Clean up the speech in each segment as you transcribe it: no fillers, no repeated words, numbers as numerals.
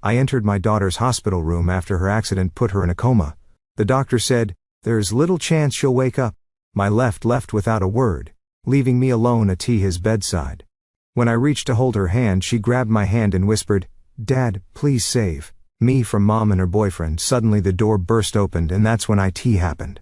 I entered my daughter's hospital room after her accident put her in a coma. The doctor said, "There's little chance she'll wake up." My left without a word, leaving me alone at his bedside. When I reached to hold her hand, she grabbed my hand and whispered, "Dad, please save me from Mom and her boyfriend." Suddenly the door burst open, and that's when it happened.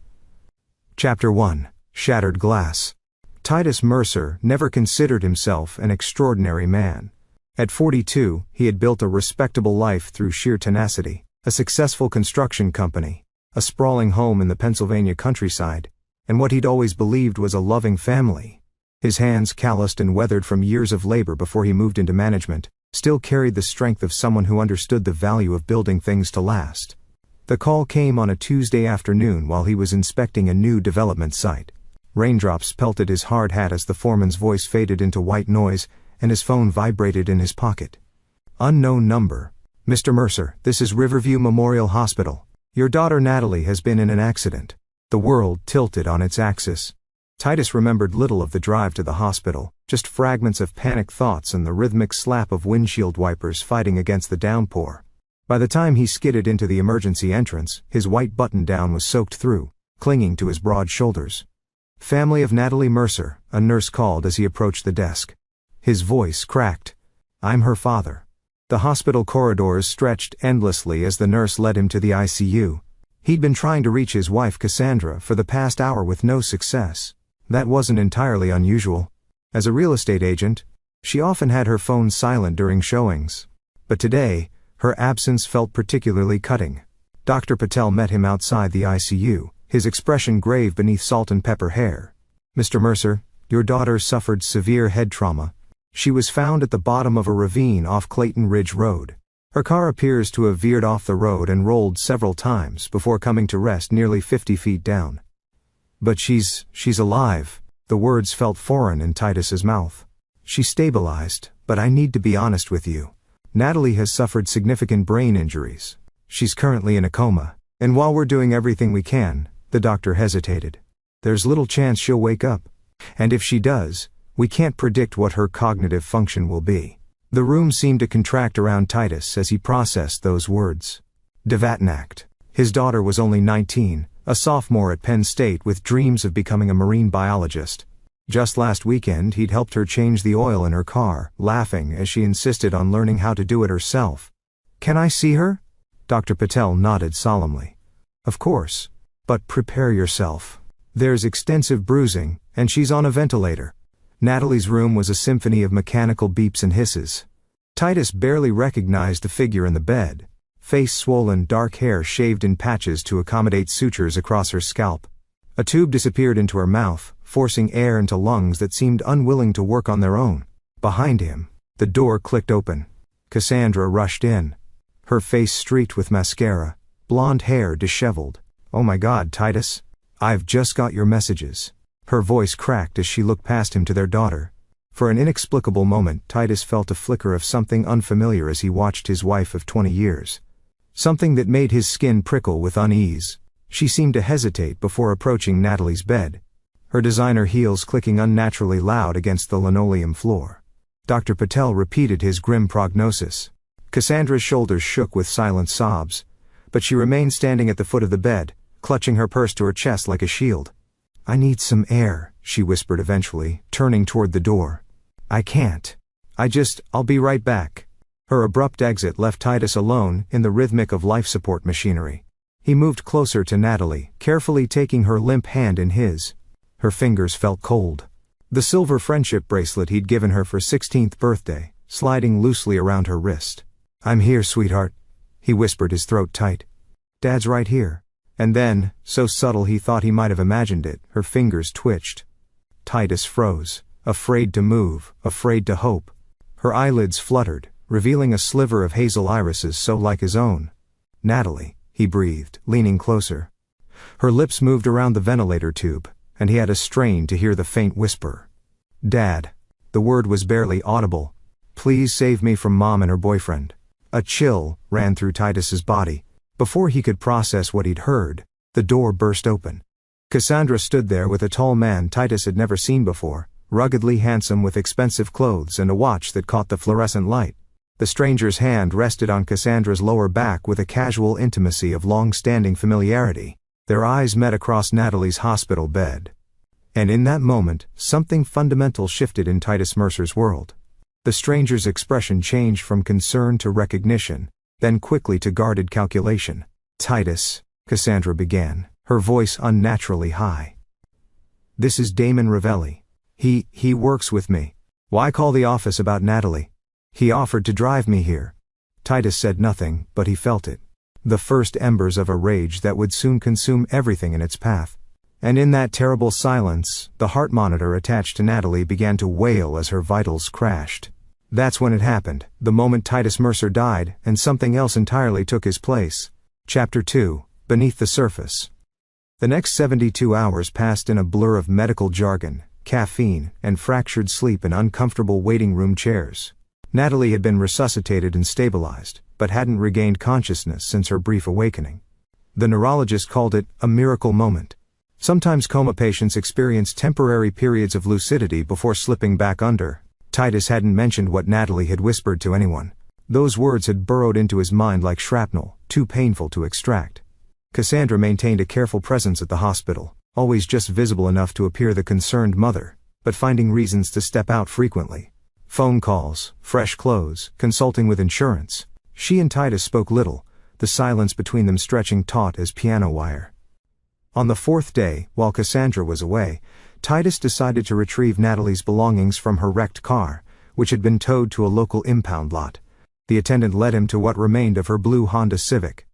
Chapter 1. Shattered Glass. Titus Mercer never considered himself an extraordinary man. At 42, he had built a respectable life through sheer tenacity, a successful construction company, a sprawling home in the Pennsylvania countryside, and what he'd always believed was a loving family. His hands, calloused and weathered from years of labor before he moved into management, still carried the strength of someone who understood the value of building things to last. The call came on a Tuesday afternoon while he was inspecting a new development site. Raindrops pelted his hard hat as the foreman's voice faded into white noise, and his phone vibrated in his pocket. Unknown number. "Mr. Mercer, this is Riverview Memorial Hospital. Your daughter Natalie has been in an accident." The world tilted on its axis. Titus remembered little of the drive to the hospital, just fragments of panicked thoughts and the rhythmic slap of windshield wipers fighting against the downpour. By the time he skidded into the emergency entrance, his white button-down was soaked through, clinging to his broad shoulders. "Family of Natalie Mercer," a nurse called as he approached the desk. His voice cracked. "I'm her father." The hospital corridors stretched endlessly as the nurse led him to the ICU. He'd been trying to reach his wife Cassandra for the past hour with no success. That wasn't entirely unusual. As a real estate agent, she often had her phone silent during showings. But today, her absence felt particularly cutting. Dr. Patel met him outside the ICU, his expression grave beneath salt and pepper hair. "Mr. Mercer, your daughter suffered severe head trauma. She was found at the bottom of a ravine off Clayton Ridge Road. Her car appears to have veered off the road and rolled several times before coming to rest nearly 50 feet down." "But she's alive." The words felt foreign in Titus's mouth. "She stabilized, but I need to be honest with you. Natalie has suffered significant brain injuries. She's currently in a coma, and while we're doing everything we can," the doctor hesitated, "there's little chance she'll wake up. And if she does, we can't predict what her cognitive function will be." The room seemed to contract around Titus as he processed those words. Devatnacht. His daughter was only 19, a sophomore at Penn State with dreams of becoming a marine biologist. Just last weekend he'd helped her change the oil in her car, laughing as she insisted on learning how to do it herself. "Can I see her?" Dr. Patel nodded solemnly. "Of course. But prepare yourself. There's extensive bruising, and she's on a ventilator." Natalie's room was a symphony of mechanical beeps and hisses. Titus barely recognized the figure in the bed. Face swollen, dark hair shaved in patches to accommodate sutures across her scalp. A tube disappeared into her mouth, forcing air into lungs that seemed unwilling to work on their own. Behind him, the door clicked open. Cassandra rushed in. Her face streaked with mascara, blonde hair disheveled. "Oh my God, Titus. I've just got your messages." Her voice cracked as she looked past him to their daughter. For an inexplicable moment, Titus felt a flicker of something unfamiliar as he watched his wife of 20 years. Something that made his skin prickle with unease. She seemed to hesitate before approaching Natalie's bed, her designer heels clicking unnaturally loud against the linoleum floor. Dr. Patel repeated his grim prognosis. Cassandra's shoulders shook with silent sobs, but she remained standing at the foot of the bed, clutching her purse to her chest like a shield. "I need some air," she whispered eventually, turning toward the door. "I can't. I'll be right back." Her abrupt exit left Titus alone in the rhythmic of life support machinery. He moved closer to Natalie, carefully taking her limp hand in his. Her fingers felt cold. The silver friendship bracelet he'd given her for 16th birthday, sliding loosely around her wrist. "I'm here, sweetheart," he whispered, his throat tight. "Dad's right here." And then, so subtle he thought he might have imagined it, her fingers twitched. Titus froze, afraid to move, afraid to hope. Her eyelids fluttered, revealing a sliver of hazel irises so like his own. "Natalie," he breathed, leaning closer. Her lips moved around the ventilator tube, and he had a strain to hear the faint whisper. "Dad." The word was barely audible. "Please save me from Mom and her boyfriend." A chill ran through Titus's body. Before he could process what he'd heard, the door burst open. Cassandra stood there with a tall man Titus had never seen before, ruggedly handsome with expensive clothes and a watch that caught the fluorescent light. The stranger's hand rested on Cassandra's lower back with a casual intimacy of long-standing familiarity. Their eyes met across Natalie's hospital bed. And in that moment, something fundamental shifted in Titus Mercer's world. The stranger's expression changed from concern to recognition, then quickly to guarded calculation. "Titus," Cassandra began, her voice unnaturally high. "This is Damon Ravelli. He works with me. Why call the office about Natalie? He offered to drive me here." Titus said nothing, but he felt it. The first embers of a rage that would soon consume everything in its path. And in that terrible silence, the heart monitor attached to Natalie began to wail as her vitals crashed. That's when it happened, the moment Titus Mercer died, and something else entirely took his place. Chapter 2, Beneath the Surface. The next 72 hours passed in a blur of medical jargon, caffeine, and fractured sleep in uncomfortable waiting room chairs. Natalie had been resuscitated and stabilized, but hadn't regained consciousness since her brief awakening. The neurologist called it a miracle moment. Sometimes coma patients experience temporary periods of lucidity before slipping back under. Titus hadn't mentioned what Natalie had whispered to anyone. Those words had burrowed into his mind like shrapnel, too painful to extract. Cassandra maintained a careful presence at the hospital, always just visible enough to appear the concerned mother, but finding reasons to step out frequently. Phone calls, fresh clothes, consulting with insurance. She and Titus spoke little, the silence between them stretching taut as piano wire. On the fourth day, while Cassandra was away, Titus decided to retrieve Natalie's belongings from her wrecked car, which had been towed to a local impound lot. The attendant led him to what remained of her blue Honda Civic.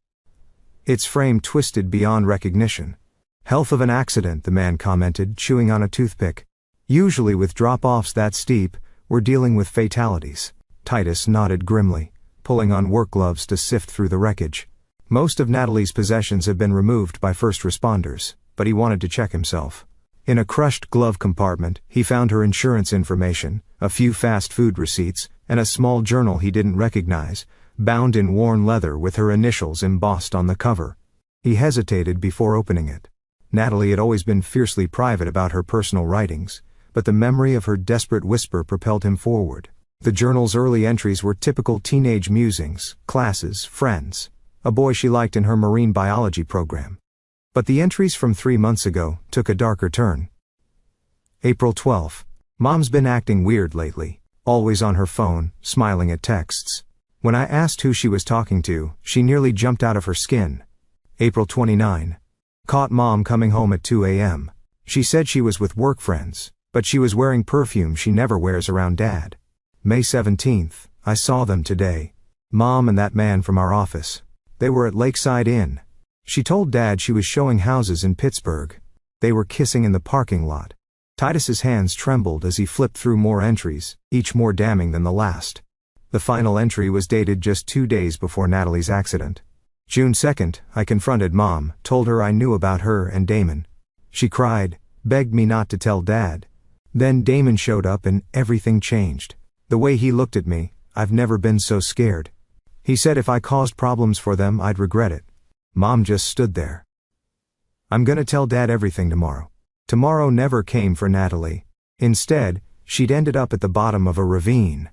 Its frame twisted beyond recognition. "Health of an accident," the man commented, chewing on a toothpick. "Usually with drop-offs that steep, we're dealing with fatalities." Titus nodded grimly, pulling on work gloves to sift through the wreckage. Most of Natalie's possessions had been removed by first responders, but he wanted to check himself. In a crushed glove compartment, he found her insurance information, a few fast food receipts, and a small journal he didn't recognize, bound in worn leather with her initials embossed on the cover. He hesitated before opening it. Natalie had always been fiercely private about her personal writings, but the memory of her desperate whisper propelled him forward. The journal's early entries were typical teenage musings, classes, friends, a boy she liked in her marine biology program. But the entries from 3 months ago took a darker turn. April 12. Mom's been acting weird lately, always on her phone, smiling at texts. When I asked who she was talking to, she nearly jumped out of her skin. April 29. Caught Mom coming home at 2 a.m. She said she was with work friends, but she was wearing perfume she never wears around Dad. May 17th. I saw them today. Mom and that man from our office. They were at Lakeside Inn. She told Dad she was showing houses in Pittsburgh. They were kissing in the parking lot. Titus's hands trembled as he flipped through more entries, each more damning than the last. The final entry was dated just 2 days before Natalie's accident. June 2nd, I confronted Mom, told her I knew about her and Damon. She cried, begged me not to tell Dad. Then Damon showed up and everything changed. The way he looked at me, I've never been so scared. He said if I caused problems for them, I'd regret it. Mom just stood there. I'm gonna tell Dad everything tomorrow. Tomorrow never came for Natalie. Instead, she'd ended up at the bottom of a ravine.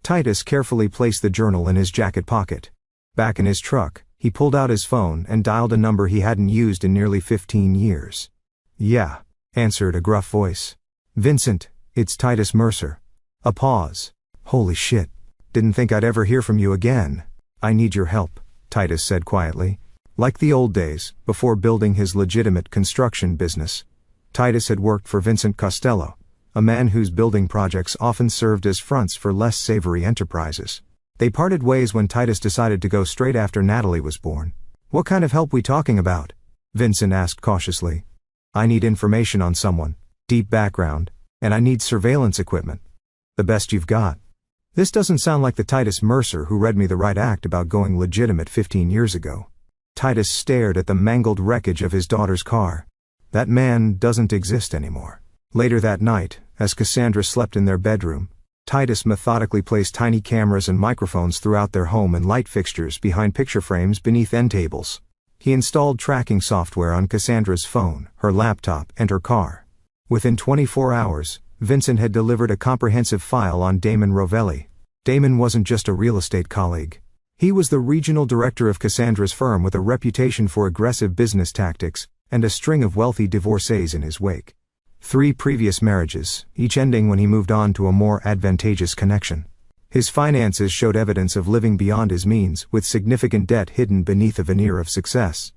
Titus carefully placed the journal in his jacket pocket. Back in his truck, he pulled out his phone and dialed a number he hadn't used in nearly 15 years. "Yeah," answered a gruff voice. "Vincent, it's Titus Mercer." A pause. "Holy shit. Didn't think I'd ever hear from you again. I need your help," Titus said quietly. Like the old days, before building his legitimate construction business, Titus had worked for Vincent Costello, a man whose building projects often served as fronts for less savory enterprises. They parted ways when Titus decided to go straight after Natalie was born. "What kind of help we talking about?" Vincent asked cautiously. "I need information on someone, deep background, and I need surveillance equipment. The best you've got." This doesn't sound like the Titus Mercer who read me the right act about going legitimate 15 years ago. Titus stared at the mangled wreckage of his daughter's car. That man doesn't exist anymore. Later that night, as Cassandra slept in their bedroom, Titus methodically placed tiny cameras and microphones throughout their home and light fixtures behind picture frames beneath end tables. He installed tracking software on Cassandra's phone, her laptop, and her car. Within 24 hours, Vincent had delivered a comprehensive file on Damon Ravelli. Damon wasn't just a real estate colleague. He was the regional director of Cassandra's firm with a reputation for aggressive business tactics, and a string of wealthy divorcees in his wake. 3 previous marriages, each ending when he moved on to a more advantageous connection. His finances showed evidence of living beyond his means, with significant debt hidden beneath a veneer of success.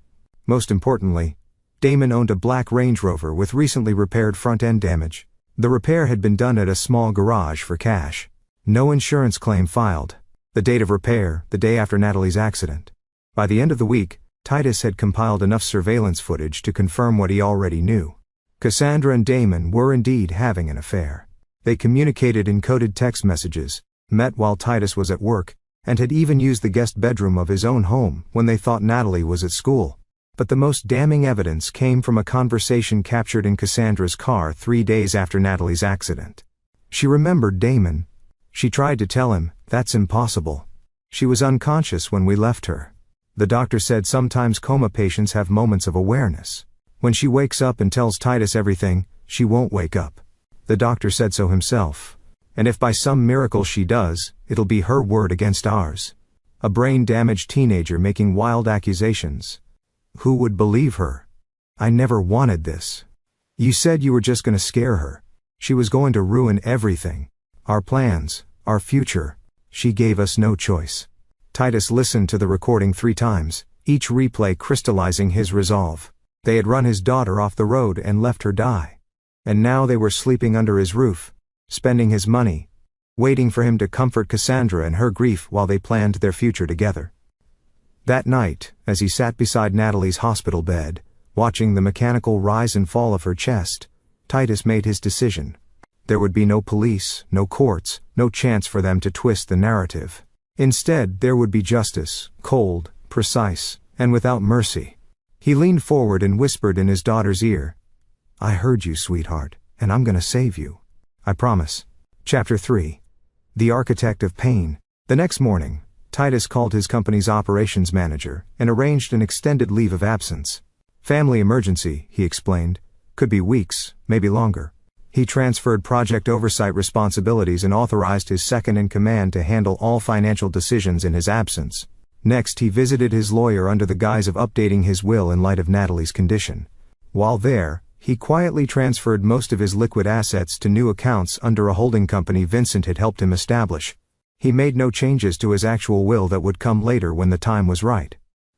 Most importantly, Damon owned a black Range Rover with recently repaired front-end damage. The repair had been done at a small garage for cash. No insurance claim filed. The date of repair, the day after Natalie's accident. By the end of the week, Titus had compiled enough surveillance footage to confirm what he already knew. Cassandra and Damon were indeed having an affair. They communicated in coded text messages, met while Titus was at work, and had even used the guest bedroom of his own home when they thought Natalie was at school. But the most damning evidence came from a conversation captured in Cassandra's car 3 days after Natalie's accident. She remembered Damon. She tried to tell him, "That's impossible. She was unconscious when we left her. The doctor said sometimes coma patients have moments of awareness. When she wakes up and tells Titus everything, she won't wake up. The doctor said so himself. And if by some miracle she does, it'll be her word against ours." A brain-damaged teenager making wild accusations. Who would believe her? "I never wanted this. You said you were just going to scare her. She was going to ruin everything. Our plans, our future. She gave us no choice." Titus listened to the recording 3 times, each replay crystallizing his resolve. They had run his daughter off the road and left her die. And now they were sleeping under his roof, spending his money, waiting for him to comfort Cassandra in her grief while they planned their future together. That night, as he sat beside Natalie's hospital bed, watching the mechanical rise and fall of her chest, Titus made his decision. There would be no police, no courts, no chance for them to twist the narrative. Instead, there would be justice, cold, precise, and without mercy. He leaned forward and whispered in his daughter's ear, "I heard you, sweetheart, and I'm gonna save you. I promise." Chapter 3. The Architect of Pain. The next morning, Titus called his company's operations manager and arranged an extended leave of absence. "Family emergency," he explained. "Could be weeks, maybe longer." He transferred project oversight responsibilities and authorized his second-in-command to handle all financial decisions in his absence. Next, he visited his lawyer under the guise of updating his will in light of Natalie's condition. While there, he quietly transferred most of his liquid assets to new accounts under a holding company Vincent had helped him establish. He made no changes to his actual will that would come later when the time was right.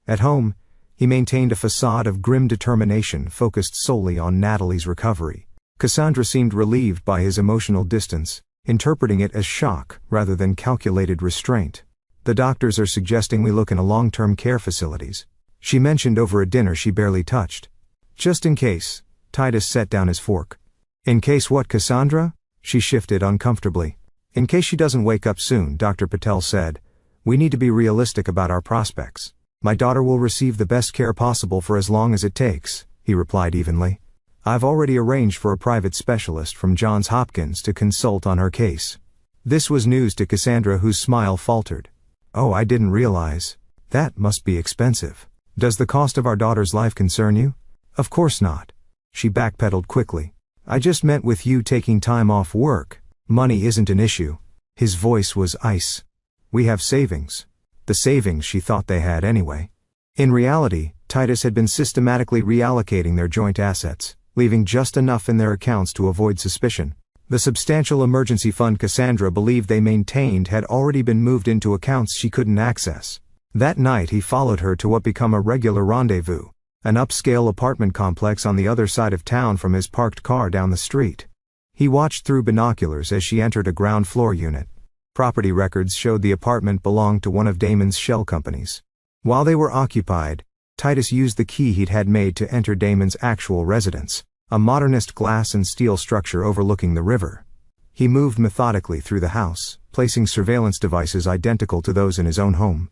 At home, he maintained a facade of grim determination focused solely on Natalie's recovery. Cassandra seemed relieved by his emotional distance, interpreting it as shock rather than calculated restraint. "The doctors are suggesting we look in a long-term care facilities," she mentioned over a dinner she barely touched. "Just in case." Titus set down his fork. "In case what, Cassandra?" She shifted uncomfortably. "In case she doesn't wake up soon," Dr. Patel said. "We need to be realistic about our prospects." "My daughter will receive the best care possible for as long as it takes," he replied evenly. "I've already arranged for a private specialist from Johns Hopkins to consult on her case." This was news to Cassandra, whose smile faltered. "Oh, I didn't realize. That must be expensive. Does the cost of our daughter's life concern you?" "Of course not." She backpedaled quickly. "I just meant with you taking time off work. Money isn't an issue." His voice was ice. "We have savings." The savings she thought they had anyway. In reality, Titus had been systematically reallocating their joint assets, leaving just enough in their accounts to avoid suspicion. The substantial emergency fund Cassandra believed they maintained had already been moved into accounts she couldn't access. That night he followed her to what became a regular rendezvous, an upscale apartment complex on the other side of town from his parked car down the street. He watched through binoculars as she entered a ground floor unit. Property records showed the apartment belonged to one of Damon's shell companies. While they were occupied, Titus used the key he'd had made to enter Damon's actual residence, a modernist glass and steel structure overlooking the river. He moved methodically through the house, placing surveillance devices identical to those in his own home.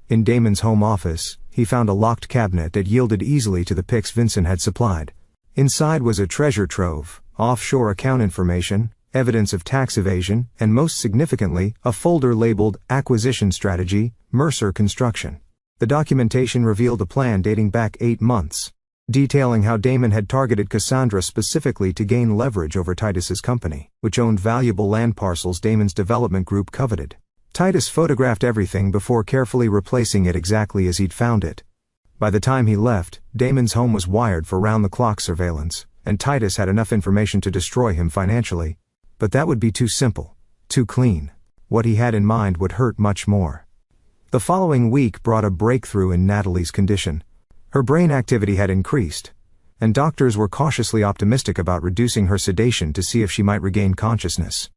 In Damon's home office, he found a locked cabinet that yielded easily to the pics Vincent had supplied. Inside was a treasure trove, offshore account information, evidence of tax evasion, and most significantly, a folder labeled Acquisition Strategy, Mercer Construction. The documentation revealed a plan dating back 8 months, detailing how Damon had targeted Cassandra specifically to gain leverage over Titus's company, which owned valuable land parcels Damon's development group coveted. Titus photographed everything before carefully replacing it exactly as he'd found it. By the time he left, Damon's home was wired for round-the-clock surveillance, and Titus had enough information to destroy him financially. But that would be too simple, too clean. What he had in mind would hurt much more. The following week brought a breakthrough in Natalie's condition. Her brain activity had increased, and doctors were cautiously optimistic about reducing her sedation to see if she might regain consciousness.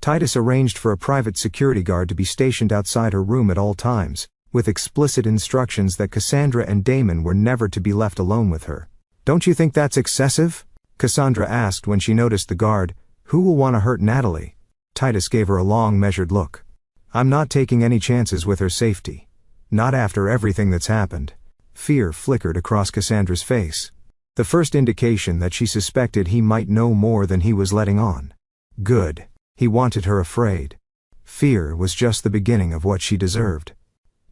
Titus arranged for a private security guard to be stationed outside her room at all times, with explicit instructions that Cassandra and Damon were never to be left alone with her. "Don't you think that's excessive?" Cassandra asked when she noticed the guard. "Who will want to hurt Natalie?" Titus gave her a long, measured look. "I'm not taking any chances with her safety. Not after everything that's happened." Fear flickered across Cassandra's face. The first indication that she suspected he might know more than he was letting on. Good. He wanted her afraid. Fear was just the beginning of what she deserved.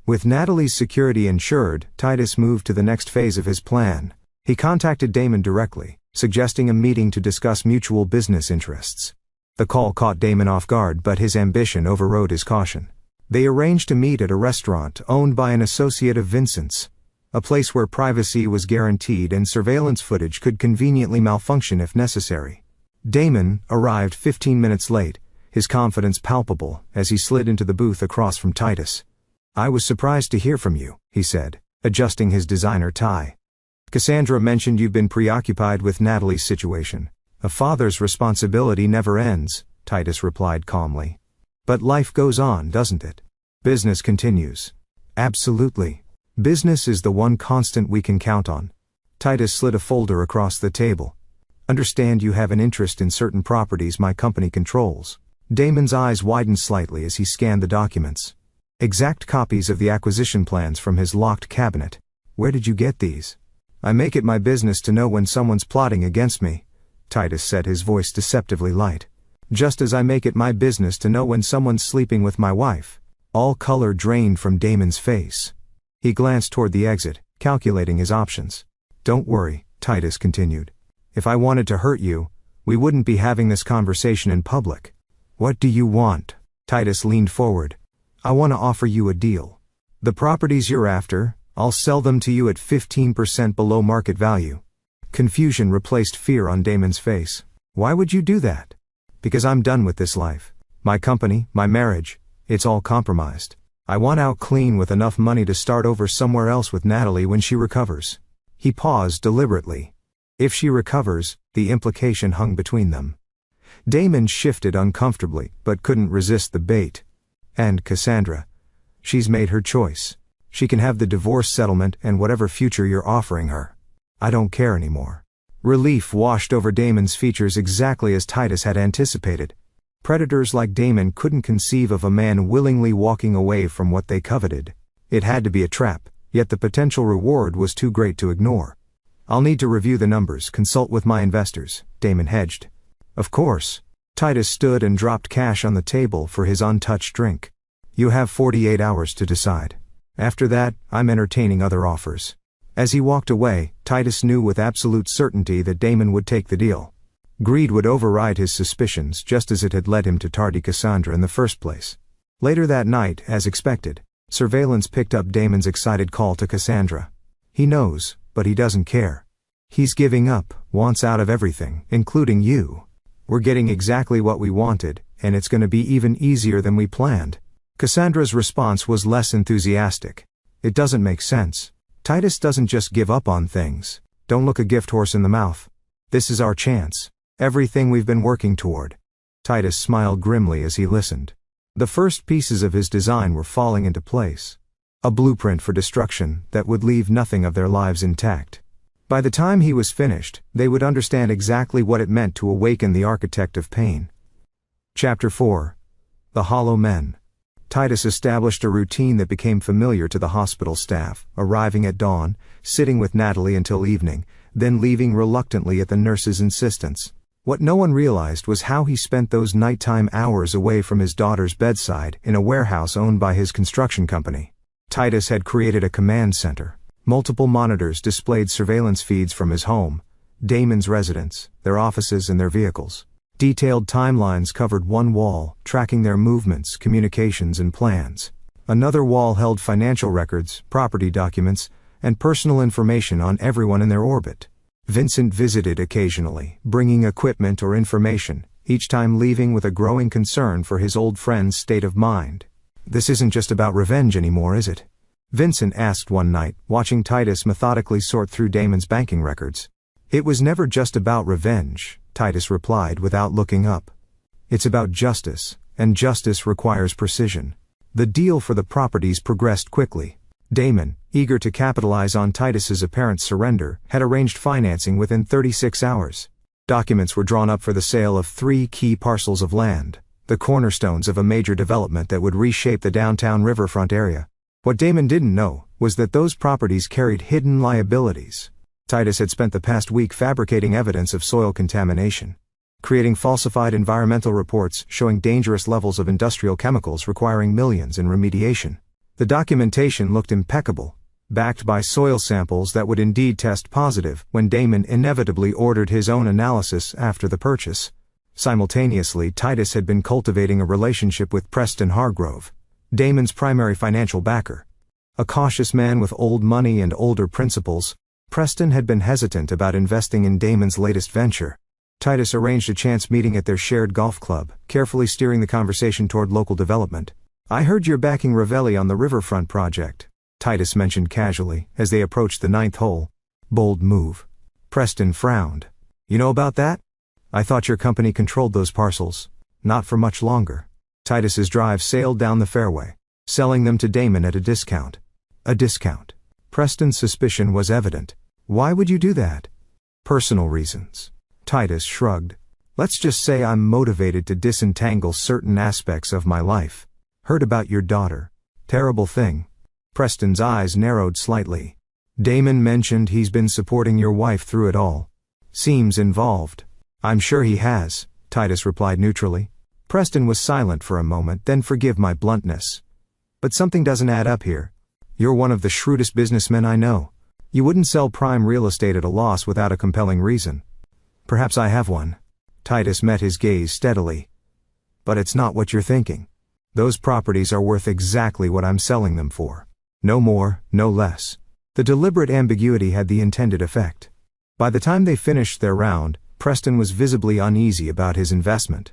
With Natalie's security ensured, Titus moved to the next phase of his plan. He contacted Damon directly, suggesting a meeting to discuss mutual business interests. The call caught Damon off guard, but his ambition overrode his caution. They arranged to meet at a restaurant owned by an associate of Vincent's, a place where privacy was guaranteed and surveillance footage could conveniently malfunction if necessary. Damon arrived 15 minutes late, his confidence palpable as he slid into the booth across from Titus. "I was surprised to hear from you," he said, adjusting his designer tie. "Cassandra mentioned you've been preoccupied with Natalie's situation. A father's responsibility never ends," Titus replied calmly. "But life goes on, doesn't it? Business continues." "Absolutely. Business is the one constant we can count on." Titus slid a folder across the table. "Understand you have an interest in certain properties my company controls." Damon's eyes widened slightly as he scanned the documents. Exact copies of the acquisition plans from his locked cabinet. "Where did you get these?" "I make it my business to know when someone's plotting against me," Titus said, his voice deceptively light. "Just as I make it my business to know when someone's sleeping with my wife." All color drained from Damon's face. He glanced toward the exit, calculating his options. "Don't worry," Titus continued. "If I wanted to hurt you, we wouldn't be having this conversation in public." "What do you want?" Titus leaned forward. "I want to offer you a deal. The properties you're after, I'll sell them to you at 15% below market value." Confusion replaced fear on Damon's face. "Why would you do that?" "Because I'm done with this life. My company, my marriage, it's all compromised. I want out clean with enough money to start over somewhere else with Natalie when she recovers." He paused deliberately. If she recovers, the implication hung between them. Damon shifted uncomfortably, but couldn't resist the bait. "And Cassandra? She's made her choice. She can have the divorce settlement and whatever future you're offering her. I don't care anymore." Relief washed over Damon's features, exactly as Titus had anticipated. Predators like Damon couldn't conceive of a man willingly walking away from what they coveted. It had to be a trap, yet the potential reward was too great to ignore. "I'll need to review the numbers, consult with my investors," Damon hedged. "Of course." Titus stood and dropped cash on the table for his untouched drink. "You have 48 hours to decide. After that, I'm entertaining other offers." As he walked away, Titus knew with absolute certainty that Damon would take the deal. Greed would override his suspicions, just as it had led him to target Cassandra in the first place. Later that night, as expected, surveillance picked up Damon's excited call to Cassandra. "He knows, but he doesn't care. He's giving up, wants out of everything, including you. We're getting exactly what we wanted, and it's going to be even easier than we planned." Cassandra's response was less enthusiastic. "It doesn't make sense. Titus doesn't just give up on things. Don't look a gift horse in the mouth. This is our chance. Everything we've been working toward." Titus smiled grimly as he listened. The first pieces of his design were falling into place. A blueprint for destruction that would leave nothing of their lives intact. By the time he was finished, they would understand exactly what it meant to awaken the architect of pain. Chapter 4. The Hollow Men. Titus established a routine that became familiar to the hospital staff, arriving at dawn, sitting with Natalie until evening, then leaving reluctantly at the nurse's insistence. What no one realized was how he spent those nighttime hours away from his daughter's bedside in a warehouse owned by his construction company. Titus had created a command center. Multiple monitors displayed surveillance feeds from his home, Damon's residence, their offices and their vehicles. Detailed timelines covered one wall, tracking their movements, communications, and plans. Another wall held financial records, property documents, and personal information on everyone in their orbit. Vincent visited occasionally, bringing equipment or information, each time leaving with a growing concern for his old friend's state of mind. "This isn't just about revenge anymore, is it?" Vincent asked one night, watching Titus methodically sort through Damon's banking records. "It was never just about revenge," Titus replied without looking up. "It's about justice, and justice requires precision." The deal for the properties progressed quickly. Damon, eager to capitalize on Titus's apparent surrender, had arranged financing within 36 hours. Documents were drawn up for the sale of 3 key parcels of land, the cornerstones of a major development that would reshape the downtown riverfront area. What Damon didn't know was that those properties carried hidden liabilities. Titus had spent the past week fabricating evidence of soil contamination, creating falsified environmental reports showing dangerous levels of industrial chemicals requiring millions in remediation. The documentation looked impeccable, backed by soil samples that would indeed test positive when Damon inevitably ordered his own analysis after the purchase. Simultaneously, Titus had been cultivating a relationship with Preston Hargrove, Damon's primary financial backer. A cautious man with old money and older principles, Preston had been hesitant about investing in Damon's latest venture. Titus arranged a chance meeting at their shared golf club, carefully steering the conversation toward local development. "I heard you're backing Ravelli on the riverfront project," Titus mentioned casually, as they approached the 9th hole. "Bold move." Preston frowned. "You know about that? I thought your company controlled those parcels." "Not for much longer." Titus's drive sailed down the fairway, selling them to Damon at a discount. A discount. Preston's suspicion was evident. "Why would you do that?" "Personal reasons." Titus shrugged. "Let's just say I'm motivated to disentangle certain aspects of my life." "Heard about your daughter. Terrible thing." Preston's eyes narrowed slightly. "Damon mentioned he's been supporting your wife through it all. Seems involved." "I'm sure he has," Titus replied neutrally. Preston was silent for a moment, then "Forgive my bluntness. But something doesn't add up here. You're one of the shrewdest businessmen I know. You wouldn't sell prime real estate at a loss without a compelling reason." "Perhaps I have one." Titus met his gaze steadily. "But it's not what you're thinking. Those properties are worth exactly what I'm selling them for. No more, no less." The deliberate ambiguity had the intended effect. By the time they finished their round, Preston was visibly uneasy about his investment.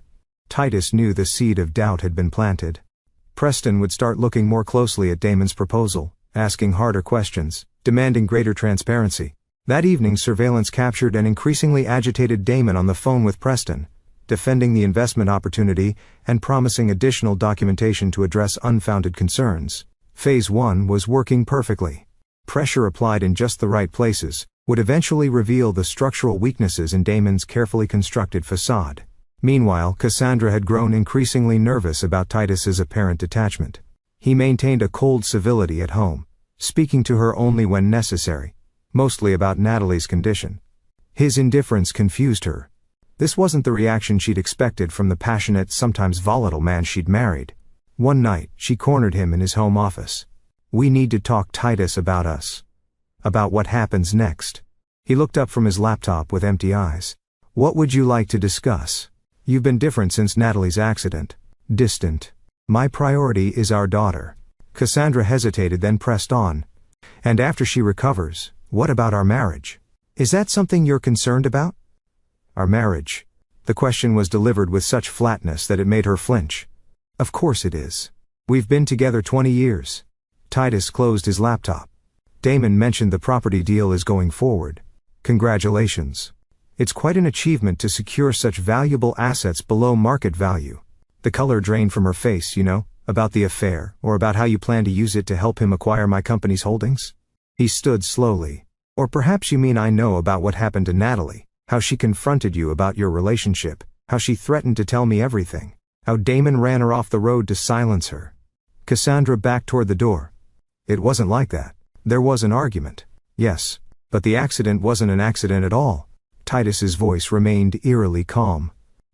Titus knew the seed of doubt had been planted. Preston would start looking more closely at Damon's proposal, asking harder questions, demanding greater transparency. That evening, surveillance captured an increasingly agitated Damon on the phone with Preston, defending the investment opportunity and promising additional documentation to address unfounded concerns. Phase 1 was working perfectly. Pressure applied in just the right places would eventually reveal the structural weaknesses in Damon's carefully constructed facade. Meanwhile, Cassandra had grown increasingly nervous about Titus's apparent detachment. He maintained a cold civility at home, speaking to her only when necessary, mostly about Natalie's condition. His indifference confused her. This wasn't the reaction she'd expected from the passionate, sometimes volatile man she'd married. One night, she cornered him in his home office. "We need to talk, Titus, about us. About what happens next." He looked up from his laptop with empty eyes. "What would you like to discuss? You've been different since Natalie's accident. Distant. My priority is our daughter." Cassandra hesitated, then pressed on. "And after she recovers, what about our marriage? Is that something you're concerned about?" "Our marriage?" The question was delivered with such flatness that it made her flinch. "Of course it is. We've been together 20 years. Titus closed his laptop. "Damon mentioned the property deal is going forward. Congratulations. It's quite an achievement to secure such valuable assets below market value." The color drained from her face. "You know, about the affair, or about how you plan to use it to help him acquire my company's holdings?" He stood slowly. "Or perhaps you mean I know about what happened to Natalie, how she confronted you about your relationship, how she threatened to tell me everything, how Damon ran her off the road to silence her." Cassandra backed toward the door. "It wasn't like that. There was an argument. Yes. But the accident wasn't an accident at all." Titus's voice remained eerily calm.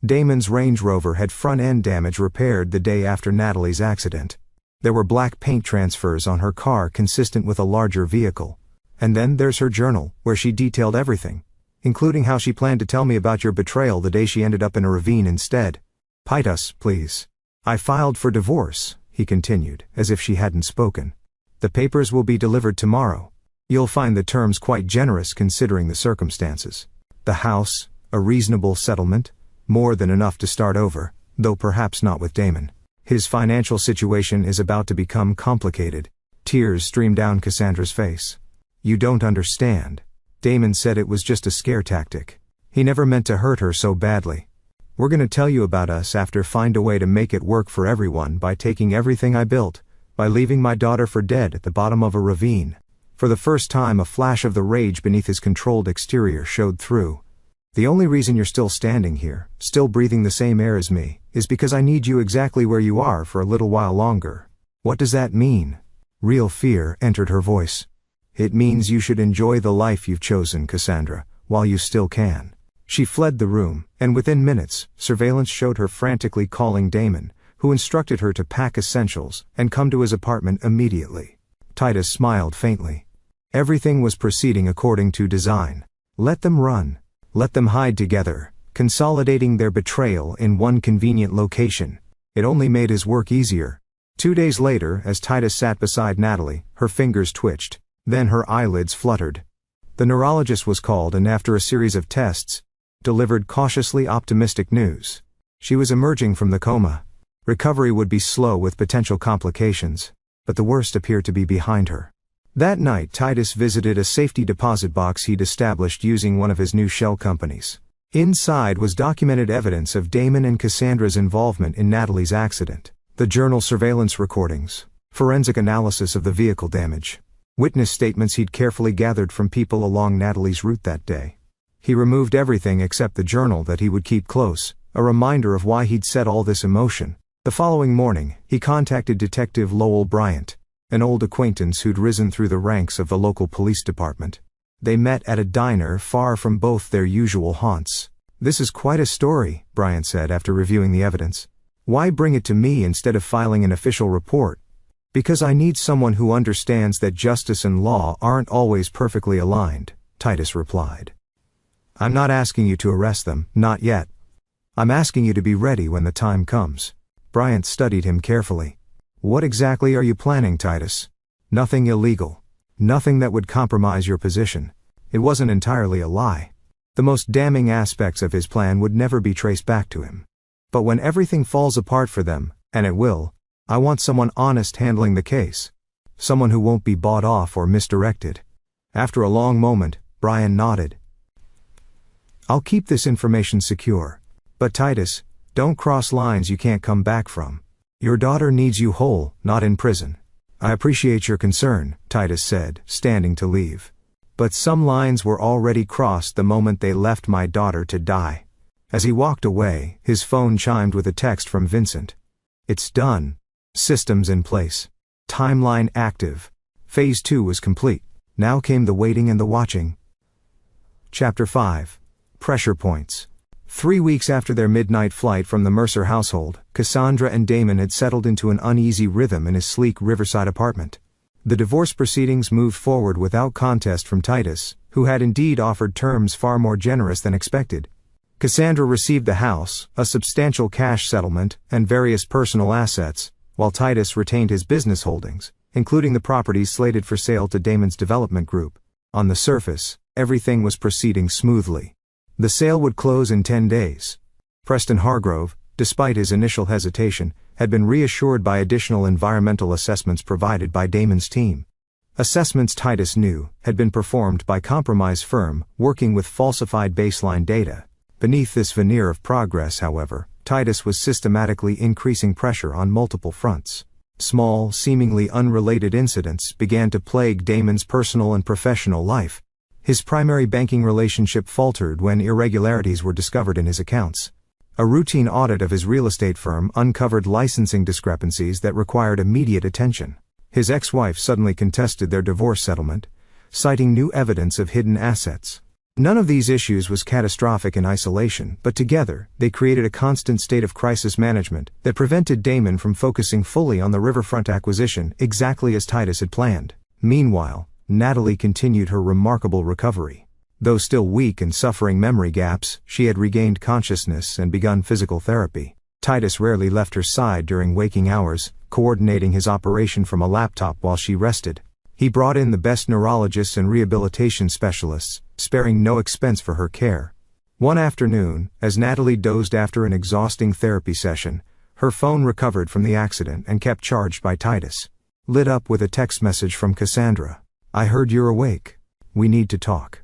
Damon's Range Rover had front-end damage repaired the day after Natalie's accident. There were black paint transfers on her car consistent with a larger vehicle. And then there's her journal, where she detailed everything. including how she planned to tell me about your betrayal the day she ended up in a ravine instead. Titus, please. I filed for divorce, he continued, as if she hadn't spoken. The papers will be delivered tomorrow. You'll find the terms quite generous considering the circumstances. The house, a reasonable settlement, more than enough to start over, though perhaps not with Damon. His financial situation is about to become complicated. Tears streamed down Cassandra's face. You don't understand. Damon said it was just a scare tactic. He never meant to hurt her so badly. We're gonna tell you about us after find a way to make it work for everyone by taking everything I built, by leaving my daughter for dead at the bottom of a ravine. For the first time a flash of the rage beneath his controlled exterior showed through. The only reason you're still standing here, still breathing the same air as me, is because I need you exactly where you are for a little while longer. What does that mean? Real fear entered her voice. It means you should enjoy the life you've chosen, Cassandra, while you still can. She fled the room, and within minutes, surveillance showed her frantically calling Damon, who instructed her to pack essentials and come to his apartment immediately. Titus smiled faintly. Everything was proceeding according to design. Let them run. Let them hide together, consolidating their betrayal in one convenient location. It only made his work easier. 2 days later, as Titus sat beside Natalie, her fingers twitched. Then her eyelids fluttered. The neurologist was called and after a series of tests, delivered cautiously optimistic news. She was emerging from the coma. Recovery would be slow with potential complications, but the worst appeared to be behind her. That night Titus visited a safety deposit box he'd established using one of his new shell companies. Inside was documented evidence of Damon and Cassandra's involvement in Natalie's accident. The journal surveillance recordings, forensic analysis of the vehicle damage, witness statements he'd carefully gathered from people along Natalie's route that day. He removed everything except the journal that he would keep close, a reminder of why he'd set all this in motion. The following morning, he contacted Detective Lowell Bryant, an old acquaintance who'd risen through the ranks of the local police department. They met at a diner far from both their usual haunts. This is quite a story, Bryant said after reviewing the evidence. Why bring it to me instead of filing an official report? Because I need someone who understands that justice and law aren't always perfectly aligned, Titus replied. I'm not asking you to arrest them, not yet. I'm asking you to be ready when the time comes. Bryant studied him carefully. What exactly are you planning, Titus? Nothing illegal. Nothing that would compromise your position. It wasn't entirely a lie. The most damning aspects of his plan would never be traced back to him. But when everything falls apart for them, and it will, I want someone honest handling the case. Someone who won't be bought off or misdirected. After a long moment, Brian nodded. I'll keep this information secure. But Titus, don't cross lines you can't come back from. Your daughter needs you whole, not in prison. I appreciate your concern, Titus said, standing to leave. But some lines were already crossed the moment they left my daughter to die. As he walked away, his phone chimed with a text from Vincent. It's done. Systems in place. Timeline active. Phase 2 was complete. Now came the waiting and the watching. Chapter 5. Pressure points. 3 weeks after their midnight flight from the Mercer household, Cassandra and Damon had settled into an uneasy rhythm in his sleek riverside apartment. The divorce proceedings moved forward without contest from Titus, who had indeed offered terms far more generous than expected. Cassandra received the house, a substantial cash settlement, and various personal assets, while Titus retained his business holdings, including the properties slated for sale to Damon's development group. On the surface, everything was proceeding smoothly. The sale would close in 10 days. Preston Hargrove, despite his initial hesitation, had been reassured by additional environmental assessments provided by Damon's team. Assessments, Titus knew, had been performed by compromise firm working with falsified baseline data. Beneath this veneer of progress, however, Titus was systematically increasing pressure on multiple fronts. Small, seemingly unrelated incidents began to plague Damon's personal and professional life. His primary banking relationship faltered when irregularities were discovered in his accounts. A routine audit of his real estate firm uncovered licensing discrepancies that required immediate attention. His ex-wife suddenly contested their divorce settlement, citing new evidence of hidden assets. None of these issues was catastrophic in isolation, but together, they created a constant state of crisis management that prevented Damon from focusing fully on the riverfront acquisition exactly as Titus had planned. Meanwhile, Natalie continued her remarkable recovery. Though still weak and suffering memory gaps, she had regained consciousness and begun physical therapy. Titus rarely left her side during waking hours, coordinating his operation from a laptop while she rested. He brought in the best neurologists and rehabilitation specialists, sparing no expense for her care. One afternoon, as Natalie dozed after an exhausting therapy session, her phone recovered from the accident and kept charged by Titus. Lit up with a text message from Cassandra. "I heard you're awake. We need to talk.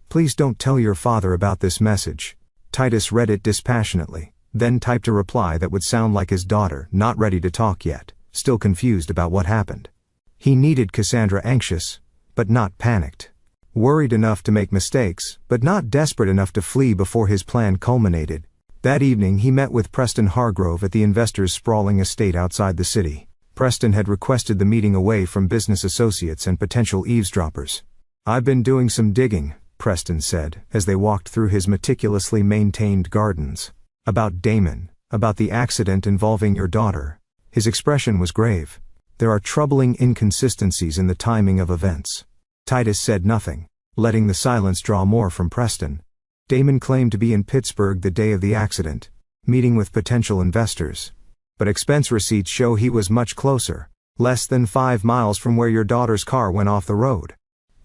Please don't tell your father about this message." Titus read it dispassionately, then typed a reply that would sound like his daughter, not ready to talk yet, still confused about what happened. He needed Cassandra anxious, but not panicked. Worried enough to make mistakes, but not desperate enough to flee before his plan culminated. That evening he met with Preston Hargrove at the investor's sprawling estate outside the city. Preston had requested the meeting away from business associates and potential eavesdroppers. "I've been doing some digging," Preston said, as they walked through his meticulously maintained gardens. "About Damon, about the accident involving your daughter." His expression was grave. "There are troubling inconsistencies in the timing of events." Titus said nothing, letting the silence draw more from Preston. Damon claimed to be in Pittsburgh the day of the accident, meeting with potential investors. But expense receipts show he was much closer, less than 5 miles from where your daughter's car went off the road.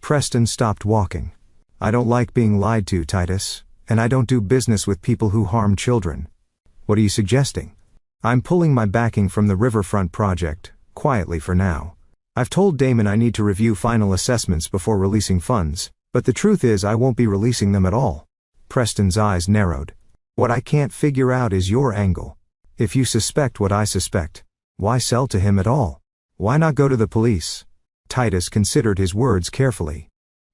Preston stopped walking. "I don't like being lied to, Titus, and I don't do business with people who harm children." "What are you suggesting?" "I'm pulling my backing from the Riverfront project, quietly for now. I've told Damon I need to review final assessments before releasing funds, but the truth is I won't be releasing them at all." Preston's eyes narrowed. "What I can't figure out is your angle. If you suspect what I suspect, why sell to him at all? Why not go to the police?" Titus considered his words carefully.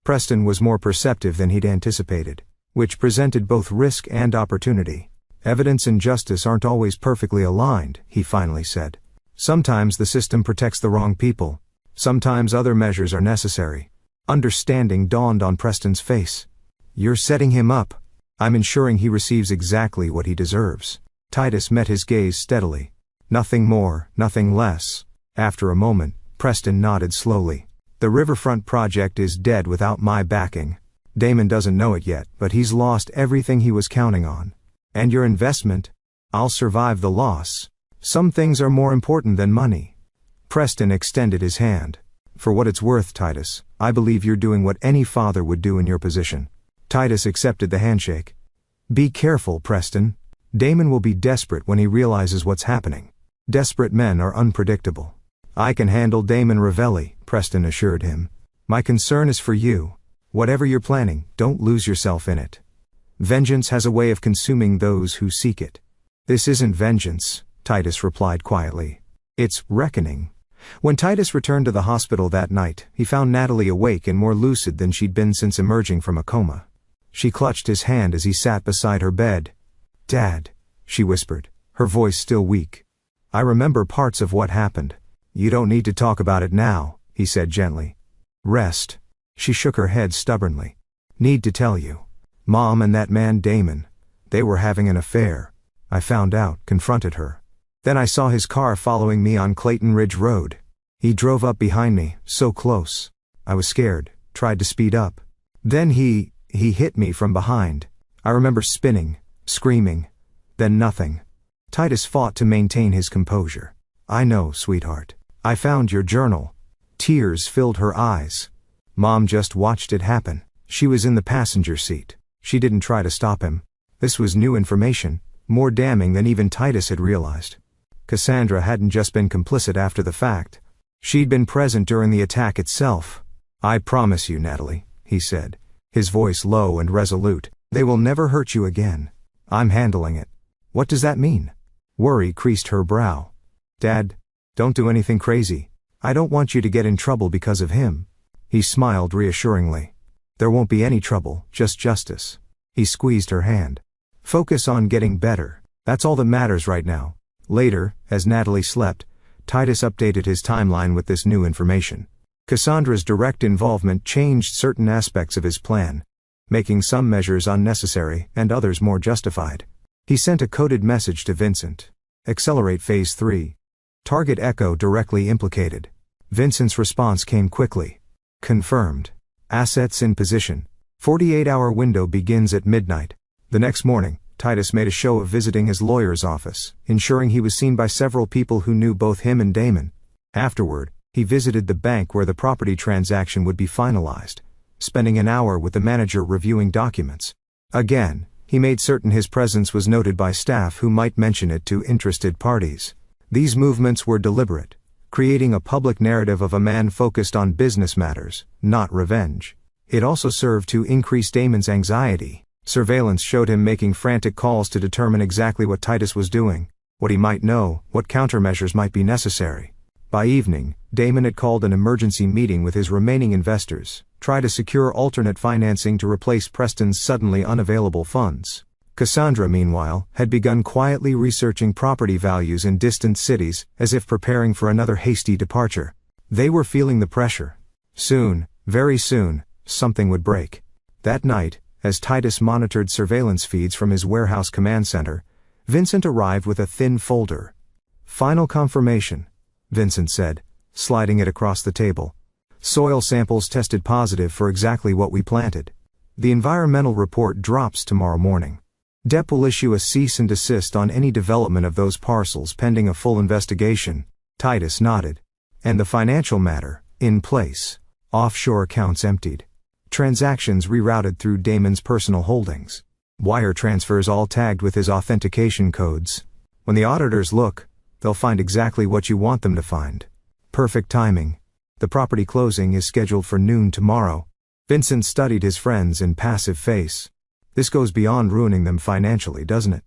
Preston was more perceptive than he'd anticipated, which presented both risk and opportunity. "Evidence and justice aren't always perfectly aligned," he finally said. "Sometimes the system protects the wrong people. Sometimes other measures are necessary." Understanding dawned on Preston's face. "You're setting him up." "I'm ensuring he receives exactly what he deserves." Titus met his gaze steadily. "Nothing more, nothing less." After a moment, Preston nodded slowly. "The Riverfront project is dead without my backing. Damon doesn't know it yet, but he's lost everything he was counting on. And your investment? I'll survive the loss. Some things are more important than money." Preston extended his hand. "For what it's worth, Titus, I believe you're doing what any father would do in your position." Titus accepted the handshake. "Be careful, Preston. Damon will be desperate when he realizes what's happening. Desperate men are unpredictable." "I can handle Damon Ravelli," Preston assured him. "My concern is for you. Whatever you're planning, don't lose yourself in it. Vengeance has a way of consuming those who seek it." "This isn't vengeance," Titus replied quietly. "It's reckoning." When Titus returned to the hospital that night, he found Natalie awake and more lucid than she'd been since emerging from a coma. She clutched his hand as he sat beside her bed. "Dad," she whispered, her voice still weak. "I remember parts of what happened." "You don't need to talk about it now," he said gently. "Rest." She shook her head stubbornly. "Need to tell you. Mom and that man Damon, they were having an affair. I found out, confronted her. Then I saw his car following me on Clayton Ridge Road. He drove up behind me, so close. I was scared, tried to speed up. Then he hit me from behind. I remember spinning, screaming. Then nothing." Titus fought to maintain his composure. "I know, sweetheart. I found your journal." Tears filled her eyes. Mom just watched it happen. She was in the passenger seat. She didn't try to stop him. This was new information, more damning than even Titus had realized. Cassandra hadn't just been complicit after the fact. She'd been present during the attack itself. "I promise you, Natalie," he said, his voice low and resolute, "they will never hurt you again. I'm handling it." "What does that mean?" Worry creased her brow. "Dad, don't do anything crazy. I don't want you to get in trouble because of him." He smiled reassuringly. "There won't be any trouble, just justice." He squeezed her hand. "Focus on getting better. That's all that matters right now." Later, as Natalie slept, Titus updated his timeline with this new information. Cassandra's direct involvement changed certain aspects of his plan, making some measures unnecessary and others more justified. He sent a coded message to Vincent. "Accelerate Phase 3. Target Echo directly implicated." Vincent's response came quickly. "Confirmed. Assets in position." 48-hour window begins at midnight. The next morning, Titus made a show of visiting his lawyer's office, ensuring he was seen by several people who knew both him and Damon. Afterward, he visited the bank where the property transaction would be finalized, spending an hour with the manager reviewing documents. Again, he made certain his presence was noted by staff who might mention it to interested parties. These movements were deliberate, creating a public narrative of a man focused on business matters, not revenge. It also served to increase Damon's anxiety. Surveillance showed him making frantic calls to determine exactly what Titus was doing, what he might know, what countermeasures might be necessary. By evening, Damon had called an emergency meeting with his remaining investors, tried to secure alternate financing to replace Preston's suddenly unavailable funds. Cassandra, meanwhile, had begun quietly researching property values in distant cities, as if preparing for another hasty departure. They were feeling the pressure. Soon, very soon, something would break. That night, as Titus monitored surveillance feeds from his warehouse command center, Vincent arrived with a thin folder. "Final confirmation," Vincent said, sliding it across the table. "Soil samples tested positive for exactly what we planted. The environmental report drops tomorrow morning. DEP will issue a cease and desist on any development of those parcels pending a full investigation." Titus nodded. "And the financial matter, in place. Offshore accounts emptied. Transactions rerouted through Damon's personal holdings. Wire transfers all tagged with his authentication codes. When the auditors look, they'll find exactly what you want them to find. Perfect timing. The property closing is scheduled for noon tomorrow." Vincent studied his friend's impassive face. "This goes beyond ruining them financially, doesn't it?"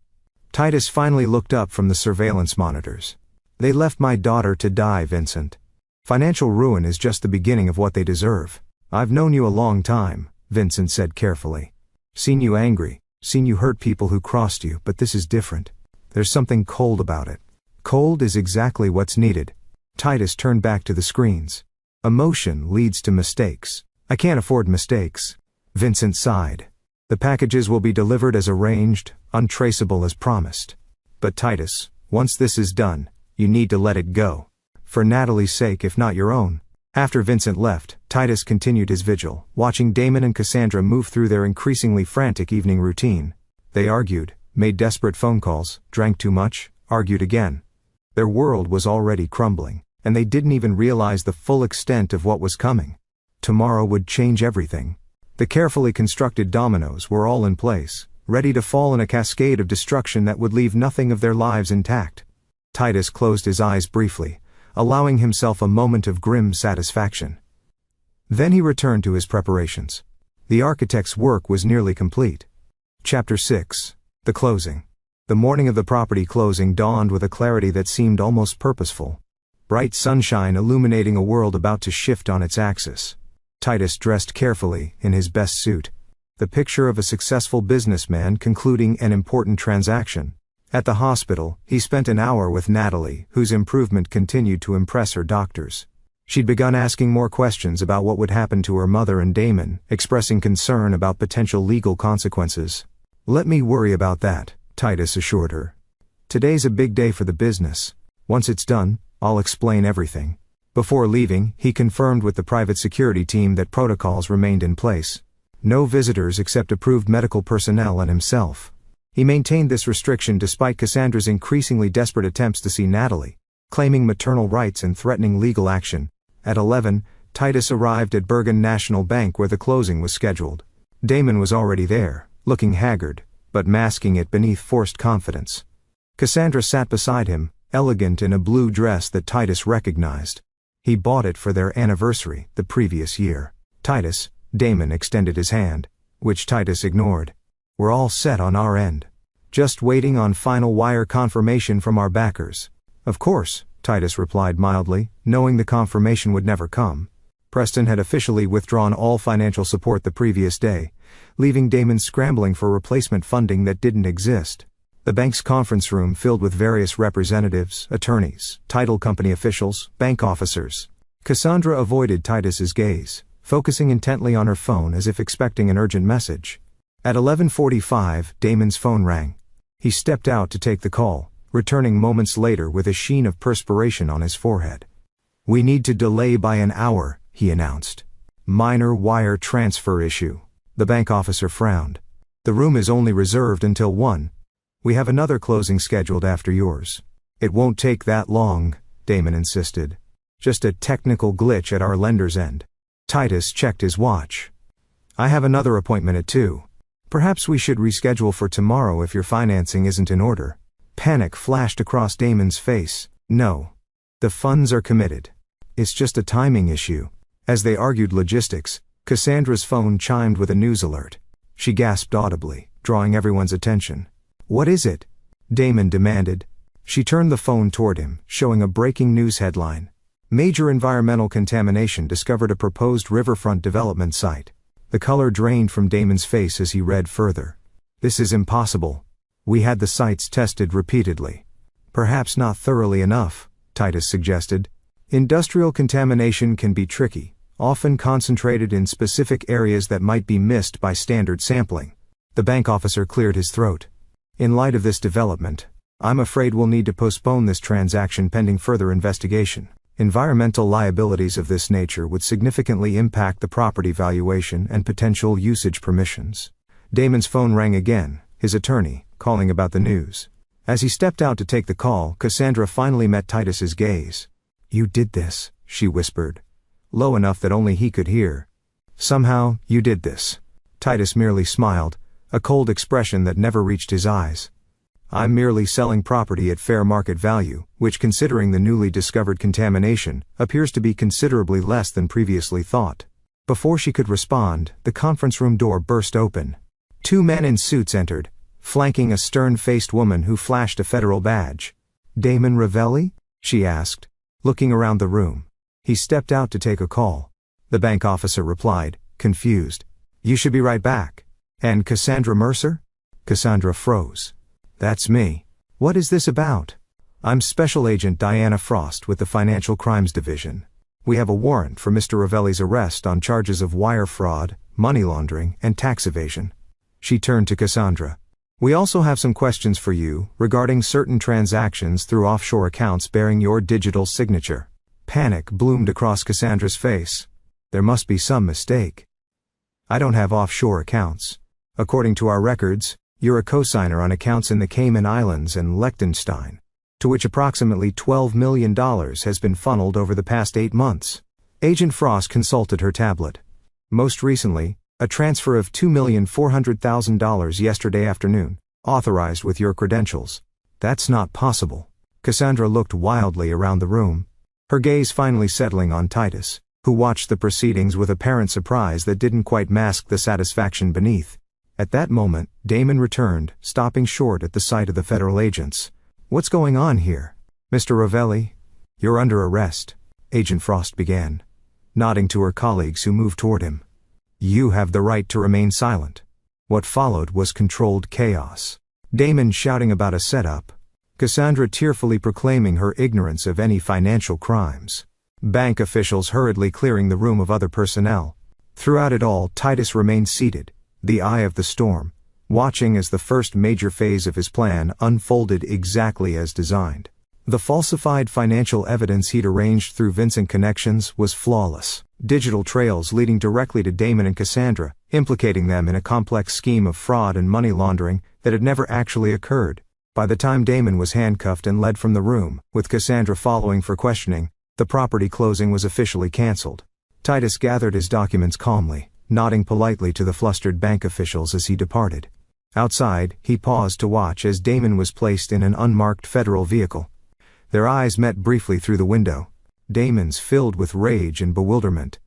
Titus finally looked up from the surveillance monitors. "They left my daughter to die, Vincent. Financial ruin is just the beginning of what they deserve. I've known you a long time," Vincent said carefully. "Seen you angry, seen you hurt people who crossed you, but this is different. There's something cold about it. Cold is exactly what's needed." Titus turned back to the screens. "Emotion leads to mistakes. I can't afford mistakes." Vincent sighed. "The packages will be delivered as arranged, untraceable as promised. But Titus, once this is done, you need to let it go. For Natalie's sake, if not your own." After Vincent left, Titus continued his vigil, watching Damon and Cassandra move through their increasingly frantic evening routine. They argued, made desperate phone calls, drank too much, argued again. Their world was already crumbling, and they didn't even realize the full extent of what was coming. Tomorrow would change everything. The carefully constructed dominoes were all in place, ready to fall in a cascade of destruction that would leave nothing of their lives intact. Titus closed his eyes briefly, allowing himself a moment of grim satisfaction. Then he returned to his preparations. The architect's work was nearly complete. Chapter 6. The Closing. The morning of the property closing dawned with a clarity that seemed almost purposeful. Bright sunshine illuminating a world about to shift on its axis. Titus dressed carefully, in his best suit. The picture of a successful businessman concluding an important transaction. At the hospital, he spent an hour with Natalie, whose improvement continued to impress her doctors. She'd begun asking more questions about what would happen to her mother and Damon, expressing concern about potential legal consequences. "Let me worry about that," Titus assured her. "Today's a big day for the business. Once it's done, I'll explain everything." Before leaving, he confirmed with the private security team that protocols remained in place. No visitors except approved medical personnel and himself. He maintained this restriction despite Cassandra's increasingly desperate attempts to see Natalie, claiming maternal rights and threatening legal action. At 11, Titus arrived at Bergen National Bank where the closing was scheduled. Damon was already there, looking haggard, but masking it beneath forced confidence. Cassandra sat beside him, elegant in a blue dress that Titus recognized. He bought it for their anniversary, the previous year. "Titus," Damon extended his hand, which Titus ignored. "We're all set on our end. Just waiting on final wire confirmation from our backers." "Of course," Titus replied mildly, knowing the confirmation would never come. Preston had officially withdrawn all financial support the previous day, leaving Damon scrambling for replacement funding that didn't exist. The bank's conference room filled with various representatives, attorneys, title company officials, bank officers. Cassandra avoided Titus's gaze, focusing intently on her phone as if expecting an urgent message. At 11:45, Damon's phone rang. He stepped out to take the call, returning moments later with a sheen of perspiration on his forehead. "We need to delay by an hour," he announced. "Minor wire transfer issue." The bank officer frowned. The room is only reserved until 1. We have another closing scheduled after yours. It won't take that long, Damon insisted. Just a technical glitch at our lender's end. Titus checked his watch. I have another appointment at 2. Perhaps we should reschedule for tomorrow if your financing isn't in order. Panic flashed across Damon's face. No. The funds are committed. It's just a timing issue. As they argued logistics, Cassandra's phone chimed with a news alert. She gasped audibly, drawing everyone's attention. What is it? Damon demanded. She turned the phone toward him, showing a breaking news headline. Major environmental contamination discovered a proposed riverfront development site. The color drained from Damon's face as he read further. This is impossible. We had the sites tested repeatedly. Perhaps not thoroughly enough, Titus suggested. Industrial contamination can be tricky, often concentrated in specific areas that might be missed by standard sampling. The bank officer cleared his throat. In light of this development, I'm afraid we'll need to postpone this transaction pending further investigation. Environmental liabilities of this nature would significantly impact the property valuation and potential usage permissions. Damon's phone rang again, his attorney, calling about the news. As he stepped out to take the call, Cassandra finally met Titus's gaze. You did this, she whispered. Low enough that only he could hear. Somehow, you did this. Titus merely smiled, a cold expression that never reached his eyes. I'm merely selling property at fair market value, which considering the newly discovered contamination, appears to be considerably less than previously thought. Before she could respond, the conference room door burst open. 2 men in suits entered, flanking a stern-faced woman who flashed a federal badge. Damon Ravelli? She asked, looking around the room. He stepped out to take a call. The bank officer replied, confused. You should be right back. And Cassandra Mercer? Cassandra froze. That's me. What is this about? I'm Special Agent Diana Frost with the Financial Crimes Division. We have a warrant for Mr. Ravelli's arrest on charges of wire fraud, money laundering, and tax evasion. She turned to Cassandra. We also have some questions for you regarding certain transactions through offshore accounts bearing your digital signature. Panic bloomed across Cassandra's face. There must be some mistake. I don't have offshore accounts. According to our records, you're a cosigner on accounts in the Cayman Islands and Liechtenstein, to which approximately $12 million has been funneled over the past 8 months. Agent Frost consulted her tablet. Most recently, a transfer of $2,400,000 yesterday afternoon, authorized with your credentials. That's not possible. Cassandra looked wildly around the room, her gaze finally settling on Titus, who watched the proceedings with apparent surprise that didn't quite mask the satisfaction beneath. At that moment, Damon returned, stopping short at the sight of the federal agents. What's going on here? Mr. Ravelli? You're under arrest, Agent Frost began, nodding to her colleagues who moved toward him. You have the right to remain silent. What followed was controlled chaos. Damon shouting about a setup, Cassandra tearfully proclaiming her ignorance of any financial crimes. Bank officials hurriedly clearing the room of other personnel. Throughout it all, Titus remained seated, the eye of the storm, watching as the first major phase of his plan unfolded exactly as designed. The falsified financial evidence he'd arranged through Vincent connections was flawless. Digital trails leading directly to Damon and Cassandra, implicating them in a complex scheme of fraud and money laundering that had never actually occurred. By the time Damon was handcuffed and led from the room, with Cassandra following for questioning, the property closing was officially canceled. Titus gathered his documents calmly, nodding politely to the flustered bank officials as he departed. Outside, he paused to watch as Damon was placed in an unmarked federal vehicle. Their eyes met briefly through the window. Damon's filled with rage and bewilderment.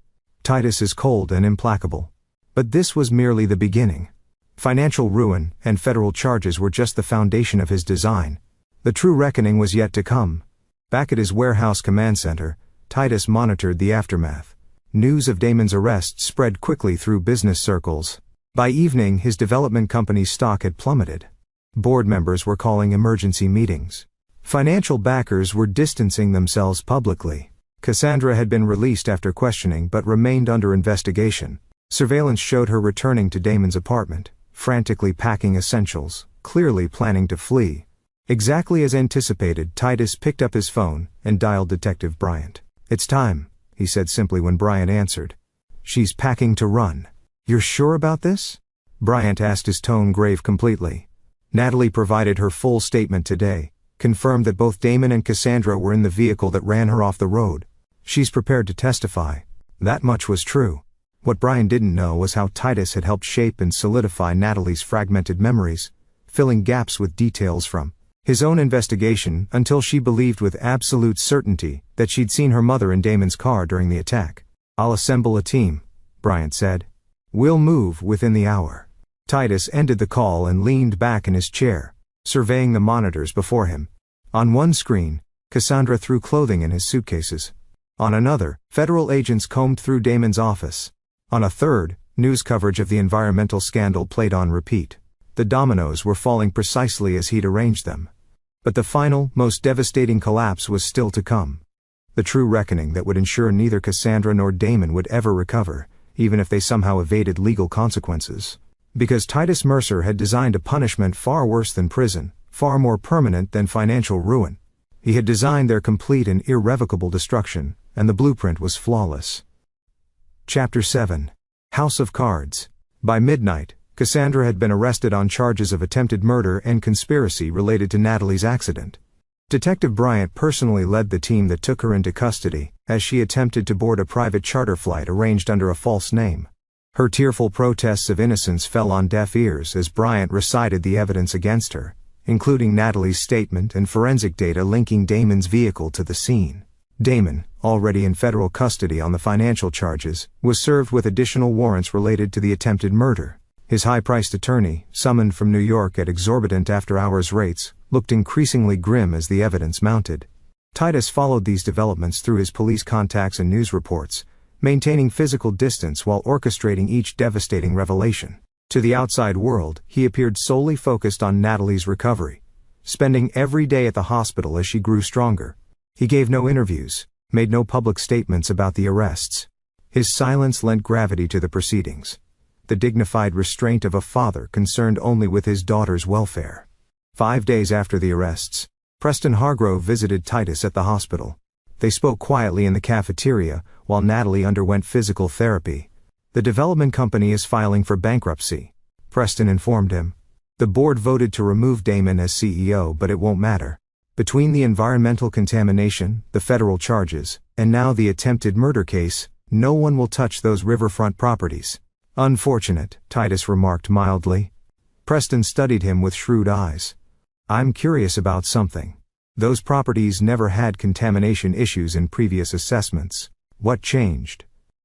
Titus is cold and implacable. But this was merely the beginning. Financial ruin and federal charges were just the foundation of his design. The true reckoning was yet to come. Back at his warehouse command center, Titus monitored the aftermath. News of Damon's arrest spread quickly through business circles. By evening, his development company's stock had plummeted. Board members were calling emergency meetings. Financial backers were distancing themselves publicly. Cassandra had been released after questioning but remained under investigation. Surveillance showed her returning to Damon's apartment, frantically packing essentials, clearly planning to flee. Exactly as anticipated, Titus picked up his phone and dialed Detective Bryant. It's time, he said simply when Bryant answered. She's packing to run. "You're sure about this?" Bryant asked, his tone grave completely. Natalie provided her full statement today, confirmed that both Damon and Cassandra were in the vehicle that ran her off the road. She's prepared to testify. That much was true. What Brian didn't know was how Titus had helped shape and solidify Natalie's fragmented memories, filling gaps with details from his own investigation until she believed with absolute certainty that she'd seen her mother in Damon's car during the attack. "I'll assemble a team," Bryant said. "We'll move within the hour." Titus ended the call and leaned back in his chair, surveying the monitors before him. On one screen, Cassandra threw clothing in his suitcases. On another, federal agents combed through Damon's office. On a third, news coverage of the environmental scandal played on repeat. The dominoes were falling precisely as he'd arranged them. But the final, most devastating collapse was still to come. The true reckoning that would ensure neither Cassandra nor Damon would ever recover, even if they somehow evaded legal consequences. Because Titus Mercer had designed a punishment far worse than prison, far more permanent than financial ruin. He had designed their complete and irrevocable destruction, and the blueprint was flawless. Chapter 7. House of Cards. By midnight, Cassandra had been arrested on charges of attempted murder and conspiracy related to Natalie's accident. Detective Bryant personally led the team that took her into custody, as she attempted to board a private charter flight arranged under a false name. Her tearful protests of innocence fell on deaf ears as Bryant recited the evidence against her, including Natalie's statement and forensic data linking Damon's vehicle to the scene. Damon, already in federal custody on the financial charges, was served with additional warrants related to the attempted murder. His high-priced attorney, summoned from New York at exorbitant after-hours rates, looked increasingly grim as the evidence mounted. Titus followed these developments through his police contacts and news reports, maintaining physical distance while orchestrating each devastating revelation. To the outside world, he appeared solely focused on Natalie's recovery, spending every day at the hospital as she grew stronger. He gave no interviews, made no public statements about the arrests. His silence lent gravity to the proceedings, the dignified restraint of a father concerned only with his daughter's welfare. 5 days after the arrests, Preston Hargrove visited Titus at the hospital. They spoke quietly in the cafeteria, while Natalie underwent physical therapy. "The development company is filing for bankruptcy," Preston informed him. "The board voted to remove Damon as CEO, but it won't matter. Between the environmental contamination, the federal charges, and now the attempted murder case, no one will touch those riverfront properties." "Unfortunate," Titus remarked mildly. Preston studied him with shrewd eyes. "I'm curious about something. Those properties never had contamination issues in previous assessments. What changed?"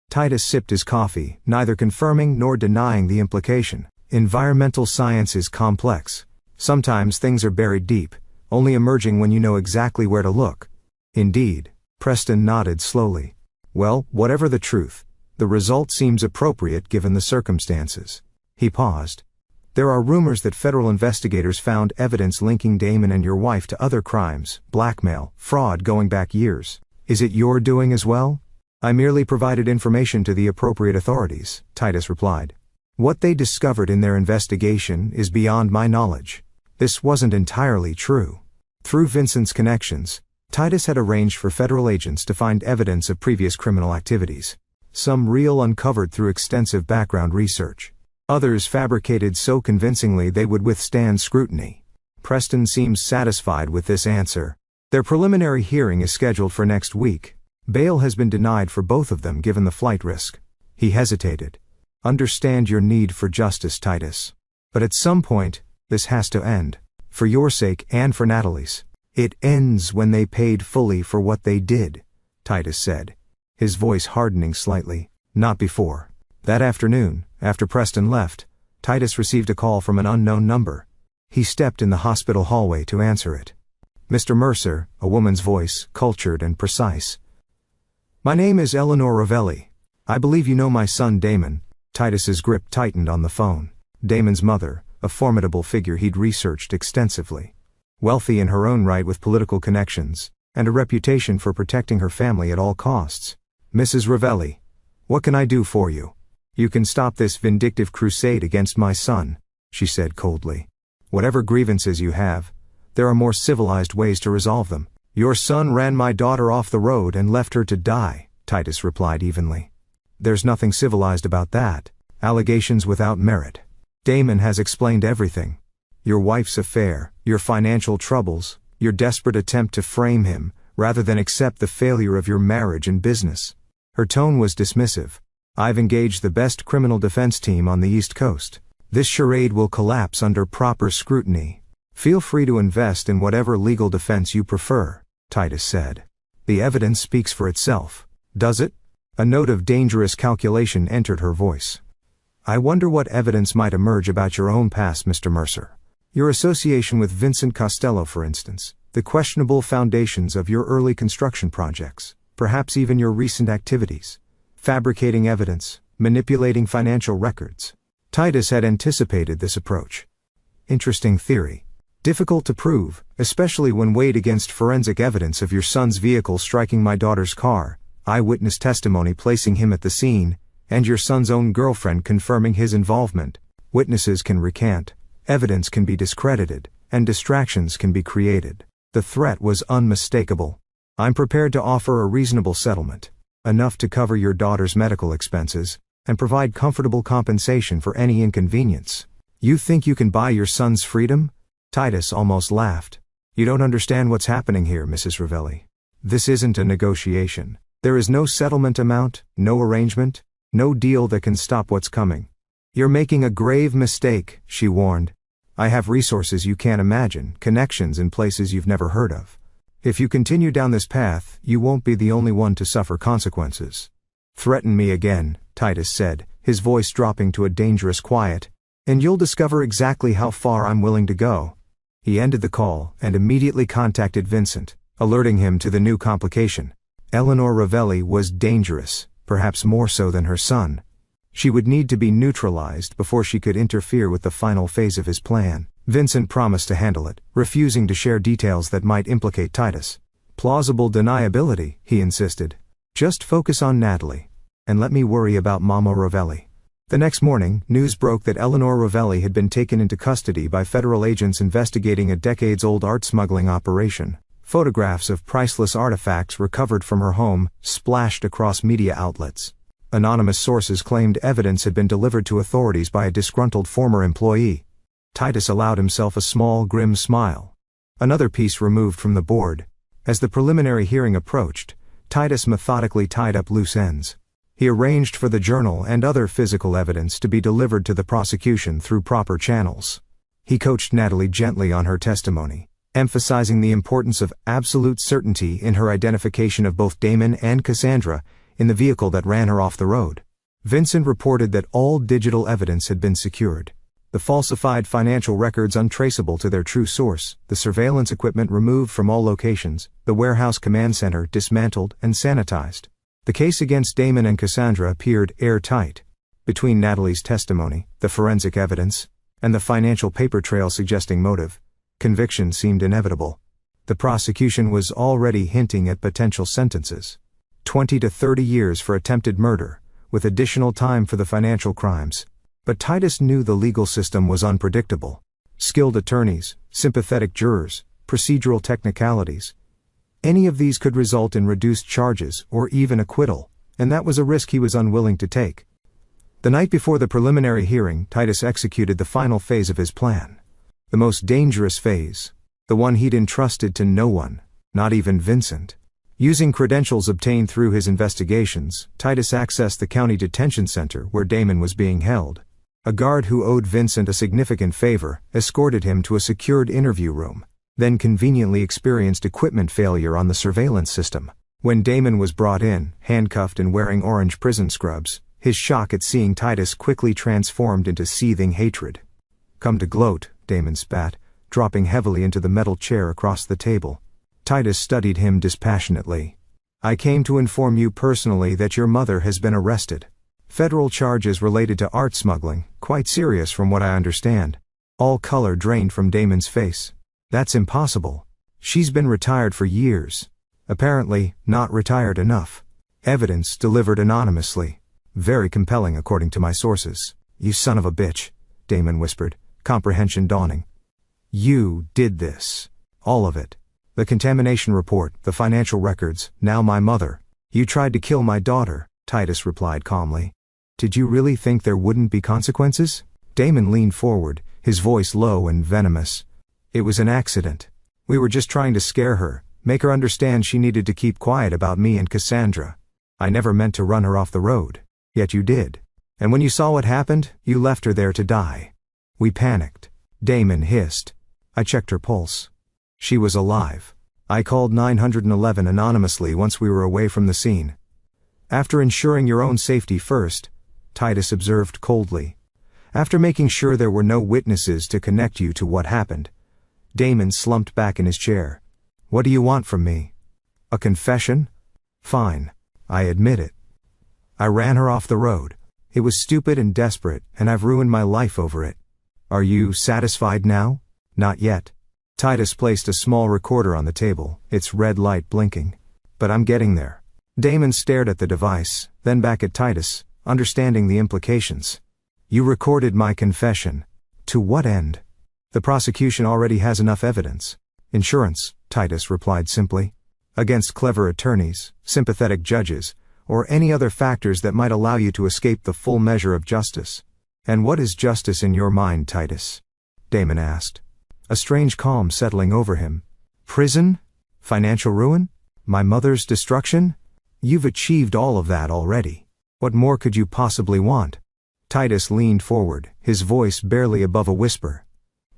Titus sipped his coffee, neither confirming nor denying the implication. "Environmental science is complex. Sometimes things are buried deep, only emerging when you know exactly where to look." "Indeed," Preston nodded slowly. "Well, whatever the truth, the result seems appropriate given the circumstances." He paused. "There are rumors that federal investigators found evidence linking Damon and your wife to other crimes, blackmail, fraud going back years. Is it your doing as well?" "I merely provided information to the appropriate authorities," Titus replied. "What they discovered in their investigation is beyond my knowledge." This wasn't entirely true. Through Vincent's connections, Titus had arranged for federal agents to find evidence of previous criminal activities. Some real uncovered through extensive background research. Others fabricated so convincingly they would withstand scrutiny. Preston seems satisfied with this answer. Their preliminary hearing is scheduled for next week. Bail has been denied for both of them given the flight risk. He hesitated. "Understand your need for justice, Titus. But at some point, this has to end. For your sake and for Natalie's." "It ends when they paid fully for what they did," Titus said, his voice hardening slightly. "Not before." That afternoon, after Preston left, Titus received a call from an unknown number. He stepped in the hospital hallway to answer it. "Mr. Mercer," a woman's voice, cultured and precise. "My name is Eleanor Ravelli. I believe you know my son Damon." Titus's grip tightened on the phone. Damon's mother, a formidable figure he'd researched extensively. Wealthy in her own right with political connections, and a reputation for protecting her family at all costs. "Mrs. Ravelli, what can I do for you?" "You can stop this vindictive crusade against my son," she said coldly. "Whatever grievances you have, there are more civilized ways to resolve them." "Your son ran my daughter off the road and left her to die," Titus replied evenly. "There's nothing civilized about that. Allegations without merit. Damon has explained everything. Your wife's affair, your financial troubles, your desperate attempt to frame him, rather than accept the failure of your marriage and business. Her tone was dismissive. I've engaged the best criminal defense team on the East Coast. This charade will collapse under proper scrutiny. Feel free to invest in whatever legal defense you prefer, Titus said. The evidence speaks for itself. Does it? A note of dangerous calculation entered her voice. I wonder what evidence might emerge about your own past, Mr. Mercer. Your association with Vincent Costello, for instance, the questionable foundations of your early construction projects, perhaps even your recent activities. Fabricating evidence, manipulating financial records. Titus had anticipated this approach. Interesting theory. Difficult to prove, especially when weighed against forensic evidence of your son's vehicle striking my daughter's car, eyewitness testimony placing him at the scene, and your son's own girlfriend confirming his involvement. Witnesses can recant, evidence can be discredited, and distractions can be created. The threat was unmistakable. I'm prepared to offer a reasonable settlement, enough to cover your daughter's medical expenses, and provide comfortable compensation for any inconvenience. You think you can buy your son's freedom? Titus almost laughed. You don't understand what's happening here, Mrs. Ravelli. This isn't a negotiation. There is no settlement amount, no arrangement, no deal that can stop what's coming. You're making a grave mistake, she warned. I have resources you can't imagine, connections in places you've never heard of. If you continue down this path, you won't be the only one to suffer consequences. Threaten me again, Titus said, his voice dropping to a dangerous quiet, and you'll discover exactly how far I'm willing to go. He ended the call and immediately contacted Vincent, alerting him to the new complication. Eleanor Ravelli was dangerous, perhaps more so than her son. She would need to be neutralized before she could interfere with the final phase of his plan. Vincent promised to handle it, refusing to share details that might implicate Titus. Plausible deniability, he insisted. Just focus on Natalie. And let me worry about Mama Ravelli. The next morning, news broke that Eleanor Ravelli had been taken into custody by federal agents investigating a decades-old art smuggling operation. Photographs of priceless artifacts recovered from her home splashed across media outlets. Anonymous sources claimed evidence had been delivered to authorities by a disgruntled former employee. Titus allowed himself a small, grim smile. Another piece removed from the board. As the preliminary hearing approached, Titus methodically tied up loose ends. He arranged for the journal and other physical evidence to be delivered to the prosecution through proper channels. He coached Natalie gently on her testimony, emphasizing the importance of absolute certainty in her identification of both Damon and Cassandra in the vehicle that ran her off the road. Vincent reported that all digital evidence had been secured. The falsified financial records untraceable to their true source, the surveillance equipment removed from all locations, the warehouse command center dismantled and sanitized. The case against Damon and Cassandra appeared airtight. Between Natalie's testimony, the forensic evidence, and the financial paper trail suggesting motive, conviction seemed inevitable. The prosecution was already hinting at potential sentences. 20 to 30 years for attempted murder, with additional time for the financial crimes. But Titus knew the legal system was unpredictable. Skilled attorneys, sympathetic jurors, procedural technicalities. Any of these could result in reduced charges or even acquittal, and that was a risk he was unwilling to take. The night before the preliminary hearing, Titus executed the final phase of his plan. The most dangerous phase. The one he'd entrusted to no one, not even Vincent. Using credentials obtained through his investigations, Titus accessed the county detention center where Damon was being held. A guard who owed Vincent a significant favor escorted him to a secured interview room, then conveniently experienced equipment failure on the surveillance system. When Damon was brought in, handcuffed and wearing orange prison scrubs, his shock at seeing Titus quickly transformed into seething hatred. Come to gloat, Damon spat, dropping heavily into the metal chair across the table. Titus studied him dispassionately. I came to inform you personally that your mother has been arrested. Federal charges related to art smuggling, quite serious from what I understand. All color drained from Damon's face. That's impossible. She's been retired for years. Apparently, not retired enough. Evidence delivered anonymously. Very compelling according to my sources. You son of a bitch, Damon whispered, comprehension dawning. You did this. All of it. The contamination report, the financial records, now my mother. You tried to kill my daughter, Titus replied calmly. Did you really think there wouldn't be consequences? Damon leaned forward, his voice low and venomous. It was an accident. We were just trying to scare her, make her understand she needed to keep quiet about me and Cassandra. I never meant to run her off the road. Yet you did. And when you saw what happened, you left her there to die. We panicked. Damon hissed. I checked her pulse. She was alive. I called 911 anonymously once we were away from the scene. After ensuring your own safety first, Titus observed coldly. After making sure there were no witnesses to connect you to what happened. Damon slumped back in his chair. What do you want from me? A confession? Fine. I admit it. I ran her off the road. It was stupid and desperate, and I've ruined my life over it. Are you satisfied now? Not yet. Titus placed a small recorder on the table, its red light blinking. But I'm getting there. Damon stared at the device, then back at Titus, understanding the implications. You recorded my confession. To what end? The prosecution already has enough evidence. Insurance, Titus replied simply. Against clever attorneys, sympathetic judges, or any other factors that might allow you to escape the full measure of justice. And what is justice in your mind, Titus? Damon asked. A strange calm settling over him. Prison? Financial ruin? My mother's destruction? You've achieved all of that already. What more could you possibly want? Titus leaned forward, his voice barely above a whisper.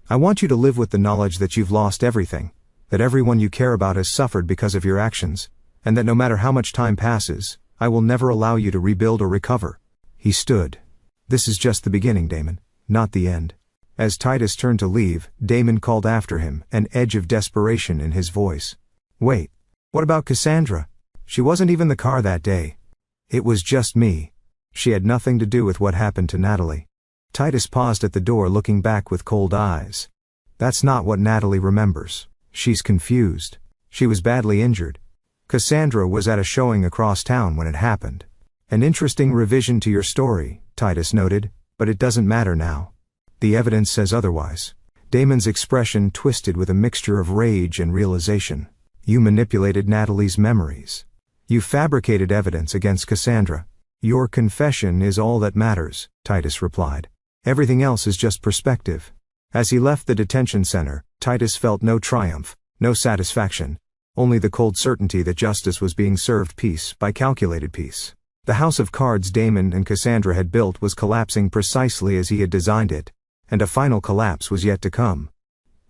I want you to live with the knowledge that you've lost everything, that everyone you care about has suffered because of your actions, and that no matter how much time passes, I will never allow you to rebuild or recover. He stood. This is just the beginning, Damon, not the end. As Titus turned to leave, Damon called after him, an edge of desperation in his voice. Wait, what about Cassandra? She wasn't even the car that day. It was just me. She had nothing to do with what happened to Natalie. Titus paused at the door looking back with cold eyes. That's not what Natalie remembers. She's confused. She was badly injured. Cassandra was at a showing across town when it happened. An interesting revision to your story, Titus noted, but it doesn't matter now. The evidence says otherwise. Damon's expression twisted with a mixture of rage and realization. You manipulated Natalie's memories. You fabricated evidence against Cassandra. Your confession is all that matters, Titus replied. Everything else is just perspective. As he left the detention center, Titus felt no triumph, no satisfaction, only the cold certainty that justice was being served piece by calculated piece. The house of cards Damon and Cassandra had built was collapsing precisely as he had designed it, and a final collapse was yet to come.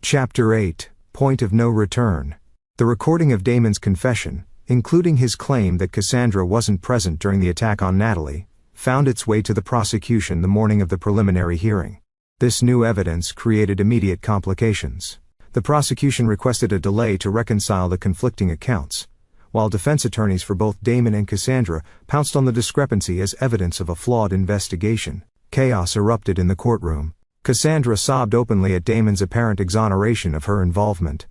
Chapter 8, Point of No Return. The recording of Damon's confession, including his claim that Cassandra wasn't present during the attack on Natalie, found its way to the prosecution the morning of the preliminary hearing. This new evidence created immediate complications. The prosecution requested a delay to reconcile the conflicting accounts, while defense attorneys for both Damon and Cassandra pounced on the discrepancy as evidence of a flawed investigation. Chaos erupted in the courtroom. Cassandra sobbed openly at Damon's apparent exoneration of her involvement.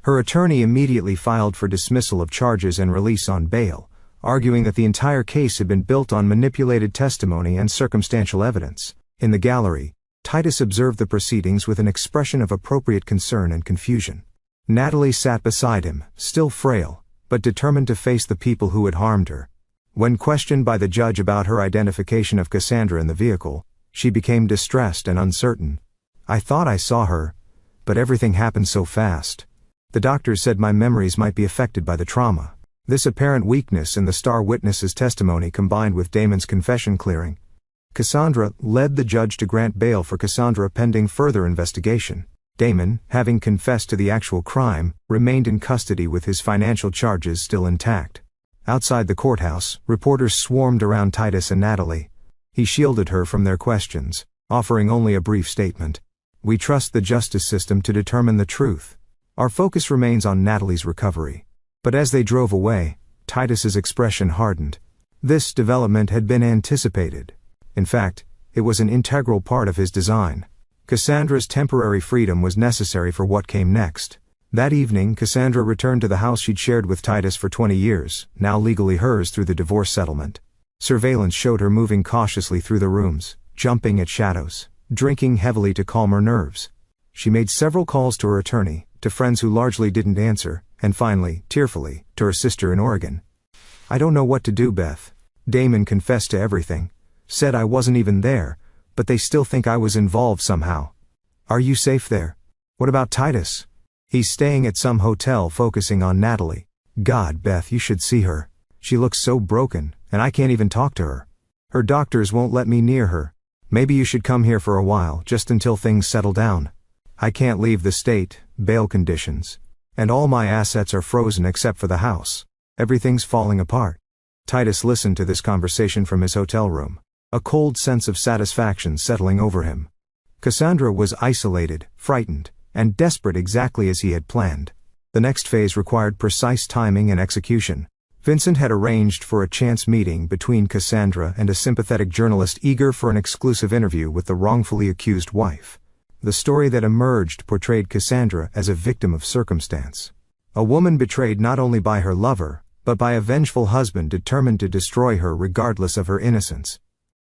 Her attorney immediately filed for dismissal of charges and release on bail, arguing that the entire case had been built on manipulated testimony and circumstantial evidence. In the gallery, Titus observed the proceedings with an expression of appropriate concern and confusion. Natalie sat beside him, still frail, but determined to face the people who had harmed her. When questioned by the judge about her identification of Cassandra in the vehicle, she became distressed and uncertain. I thought I saw her, but everything happened so fast. The doctors said my memories might be affected by the trauma. This apparent weakness in the star witness's testimony combined with Damon's confession clearing. Cassandra led the judge to grant bail for Cassandra pending further investigation. Damon, having confessed to the actual crime, remained in custody with his financial charges still intact. Outside the courthouse, reporters swarmed around Titus and Natalie. He shielded her from their questions, offering only a brief statement. We trust the justice system to determine the truth. Our focus remains on Natalie's recovery. But as they drove away, Titus's expression hardened. This development had been anticipated. In fact, it was an integral part of his design. Cassandra's temporary freedom was necessary for what came next. That evening, Cassandra returned to the house she'd shared with Titus for 20 years, now legally hers through the divorce settlement. Surveillance showed her moving cautiously through the rooms, jumping at shadows, drinking heavily to calm her nerves. She made several calls to her attorney, to friends who largely didn't answer, and finally, tearfully, to her sister in Oregon. I don't know what to do, Beth. Damon confessed to everything. Said I wasn't even there, but they still think I was involved somehow. Are you safe there? What about Titus? He's staying at some hotel focusing on Natalie. God, Beth, you should see her. She looks so broken, and I can't even talk to her. Her doctors won't let me near her. Maybe you should come here for a while, just until things settle down. I can't leave the state, bail conditions. And all my assets are frozen except for the house. Everything's falling apart. Titus listened to this conversation from his hotel room, a cold sense of satisfaction settling over him. Cassandra was isolated, frightened, and desperate exactly as he had planned. The next phase required precise timing and execution. Vincent had arranged for a chance meeting between Cassandra and a sympathetic journalist eager for an exclusive interview with the wrongfully accused wife. The story that emerged portrayed Cassandra as a victim of circumstance. A woman betrayed not only by her lover, but by a vengeful husband determined to destroy her regardless of her innocence.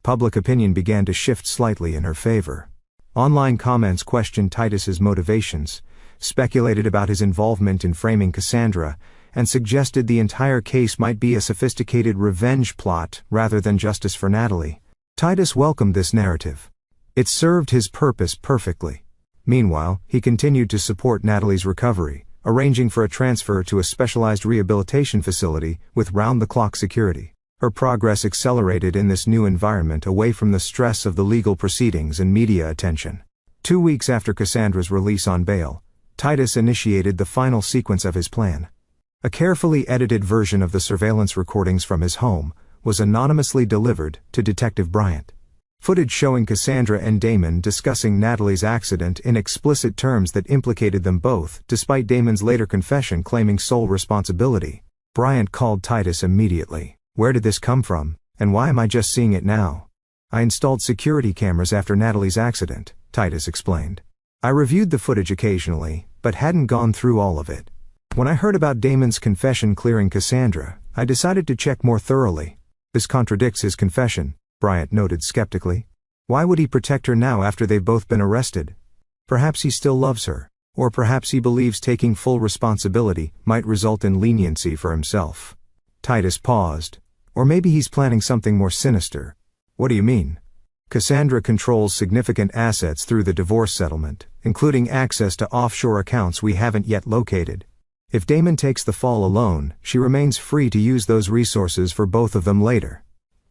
Public opinion began to shift slightly in her favor. Online comments questioned Titus's motivations, speculated about his involvement in framing Cassandra, and suggested the entire case might be a sophisticated revenge plot rather than justice for Natalie. Titus welcomed this narrative. It served his purpose perfectly. Meanwhile, he continued to support Natalie's recovery, arranging for a transfer to a specialized rehabilitation facility with round-the-clock security. Her progress accelerated in this new environment away from the stress of the legal proceedings and media attention. 2 weeks after Cassandra's release on bail, Titus initiated the final sequence of his plan. A carefully edited version of the surveillance recordings from his home was anonymously delivered to Detective Bryant. Footage showing Cassandra and Damon discussing Natalie's accident in explicit terms that implicated them both, despite Damon's later confession claiming sole responsibility. Bryant called Titus immediately. Where did this come from, and why am I just seeing it now? I installed security cameras after Natalie's accident, Titus explained. I reviewed the footage occasionally, but hadn't gone through all of it. When I heard about Damon's confession clearing Cassandra, I decided to check more thoroughly. This contradicts his confession, Bryant noted skeptically. Why would he protect her now after they've both been arrested? Perhaps he still loves her, or perhaps he believes taking full responsibility might result in leniency for himself. Titus paused. Or maybe he's planning something more sinister. What do you mean? Cassandra controls significant assets through the divorce settlement, including access to offshore accounts we haven't yet located. If Damon takes the fall alone, she remains free to use those resources for both of them later.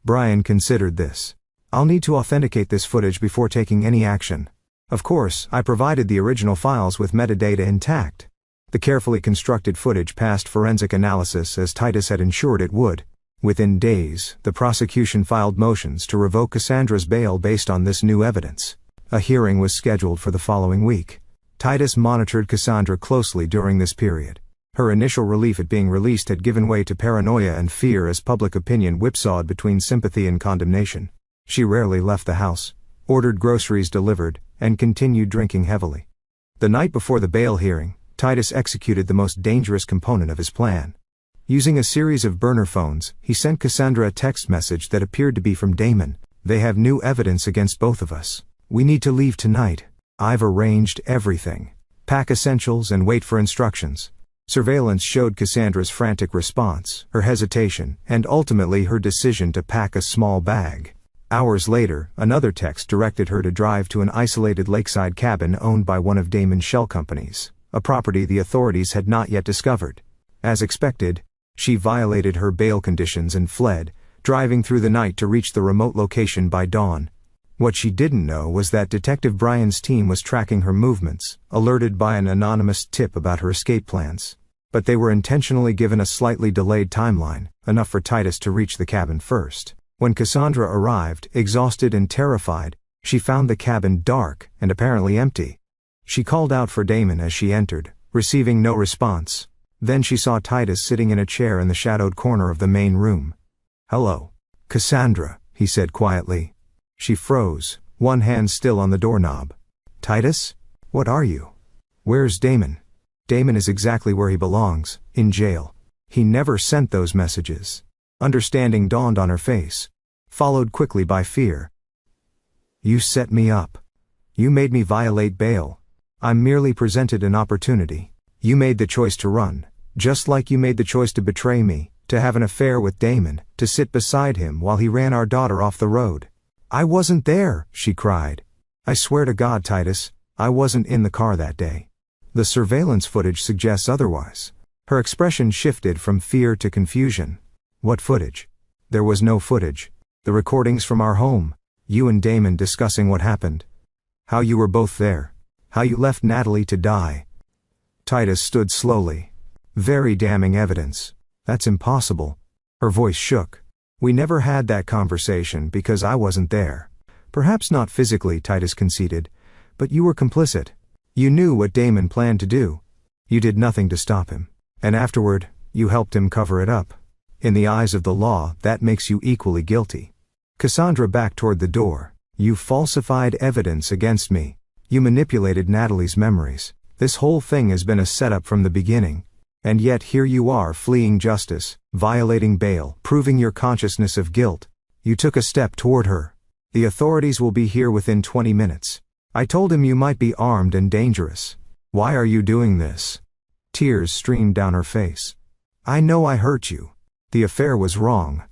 Brian considered this. I'll need to authenticate this footage before taking any action. Of course, I provided the original files with metadata intact. The carefully constructed footage passed forensic analysis as Titus had ensured it would. Within days, the prosecution filed motions to revoke Cassandra's bail based on this new evidence. A hearing was scheduled for the following week. Titus monitored Cassandra closely during this period. Her initial relief at being released had given way to paranoia and fear as public opinion whipsawed between sympathy and condemnation. She rarely left the house, ordered groceries delivered, and continued drinking heavily. The night before the bail hearing, Titus executed the most dangerous component of his plan. Using a series of burner phones, he sent Cassandra a text message that appeared to be from Damon. They have new evidence against both of us. We need to leave tonight. I've arranged everything. Pack essentials and wait for instructions. Surveillance showed Cassandra's frantic response, her hesitation, and ultimately her decision to pack a small bag. Hours later, another text directed her to drive to an isolated lakeside cabin owned by one of Damon's shell companies, a property the authorities had not yet discovered. As expected, she violated her bail conditions and fled, driving through the night to reach the remote location by dawn. What she didn't know was that Detective Brian's team was tracking her movements, alerted by an anonymous tip about her escape plans. But they were intentionally given a slightly delayed timeline, enough for Titus to reach the cabin first. When Cassandra arrived, exhausted and terrified, she found the cabin dark and apparently empty. She called out for Damon as she entered, receiving no response. Then she saw Titus sitting in a chair in the shadowed corner of the main room. "Hello, Cassandra," he said quietly. She froze, one hand still on the doorknob. "Titus? What are you? Where's Damon?" "Damon is exactly where he belongs, in jail. He never sent those messages." Understanding dawned on her face, followed quickly by fear. "You set me up. You made me violate bail. I merely presented an opportunity. You made the choice to run, just like you made the choice to betray me, to have an affair with Damon, to sit beside him while he ran our daughter off the road. "I wasn't there," she cried. "I swear to God, Titus, I wasn't in the car that day." The surveillance footage suggests otherwise. Her expression shifted from fear to confusion. "What footage?" "There was no footage. The recordings from our home. You and Damon discussing what happened. How you were both there. How you left Natalie to die." Titus stood slowly. "Very damning evidence. That's impossible." Her voice shook. "We never had that conversation because I wasn't there." "Perhaps not physically," Titus conceded, "but you were complicit. You knew what Damon planned to do. You did nothing to stop him. And afterward, you helped him cover it up. In the eyes of the law, that makes you equally guilty." Cassandra backed toward the door. "You falsified evidence against me. You manipulated Natalie's memories. This whole thing has been a setup from the beginning. And yet here you are fleeing justice, violating bail, proving your consciousness of guilt. You took a step toward her. The authorities will be here within 20 minutes. I told him you might be armed and dangerous. Why are you doing this?" Tears streamed down her face. "I know I hurt you. The affair was wrong.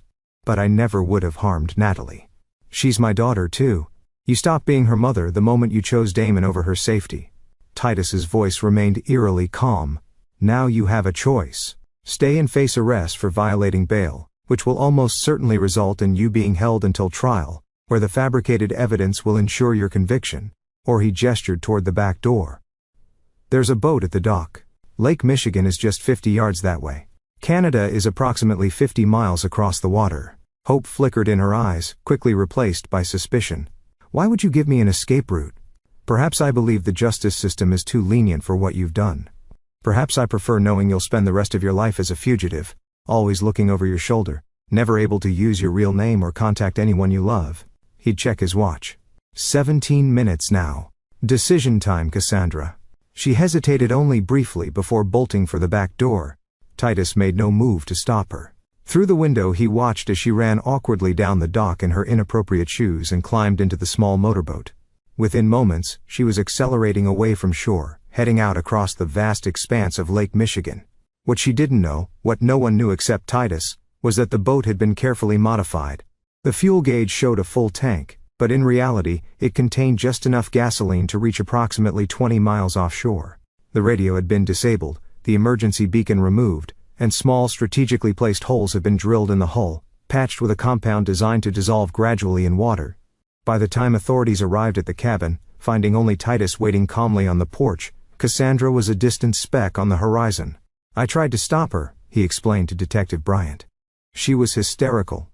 But I never would have harmed Natalie. She's my daughter too. You stopped being her mother the moment you chose Damon over her safety." Titus's voice remained eerily calm. "Now you have a choice. Stay and face arrest for violating bail, which will almost certainly result in you being held until trial, where the fabricated evidence will ensure your conviction." Or he gestured toward the back door. "There's a boat at the dock. Lake Michigan is just 50 yards that way. Canada is approximately 50 miles across the water." Hope flickered in her eyes, quickly replaced by suspicion. "Why would you give me an escape route?" "Perhaps I believe the justice system is too lenient for what you've done. Perhaps I prefer knowing you'll spend the rest of your life as a fugitive, always looking over your shoulder, never able to use your real name or contact anyone you love." He'd check his watch. 17 minutes now. Decision time, Cassandra. She hesitated only briefly before bolting for the back door. Titus made no move to stop her. Through the window he watched as she ran awkwardly down the dock in her inappropriate shoes and climbed into the small motorboat. Within moments, she was accelerating away from shore, heading out across the vast expanse of Lake Michigan. What she didn't know, what no one knew except Titus, was that the boat had been carefully modified. The fuel gauge showed a full tank, but in reality, it contained just enough gasoline to reach approximately 20 miles offshore. The radio had been disabled, the emergency beacon removed, and small strategically placed holes had been drilled in the hull, patched with a compound designed to dissolve gradually in water. By the time authorities arrived at the cabin, finding only Titus waiting calmly on the porch, Cassandra was a distant speck on the horizon. "I tried to stop her," he explained to Detective Bryant. "She was hysterical.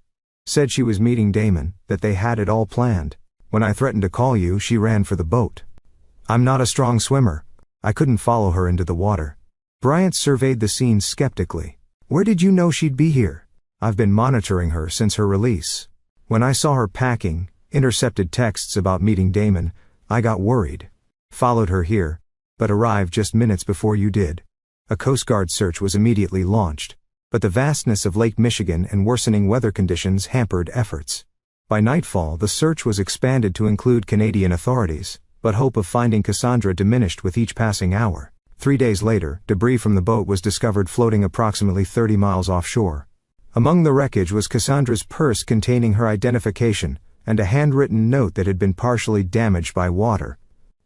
Said she was meeting Damon, that they had it all planned. When I threatened to call you, she ran for the boat. I'm not a strong swimmer. I couldn't follow her into the water." Bryant surveyed the scene skeptically. "Where did you know she'd be here?" "I've been monitoring her since her release. When I saw her packing, intercepted texts about meeting Damon, I got worried. Followed her here, but arrived just minutes before you did." A Coast Guard search was immediately launched, but the vastness of Lake Michigan and worsening weather conditions hampered efforts. By nightfall, the search was expanded to include Canadian authorities, but hope of finding Cassandra diminished with each passing hour. 3 days later, debris from the boat was discovered floating approximately 30 miles offshore. Among the wreckage was Cassandra's purse containing her identification, and a handwritten note that had been partially damaged by water.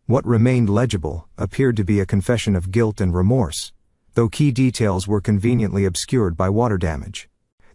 What remained legible appeared to be a confession of guilt and remorse, though key details were conveniently obscured by water damage.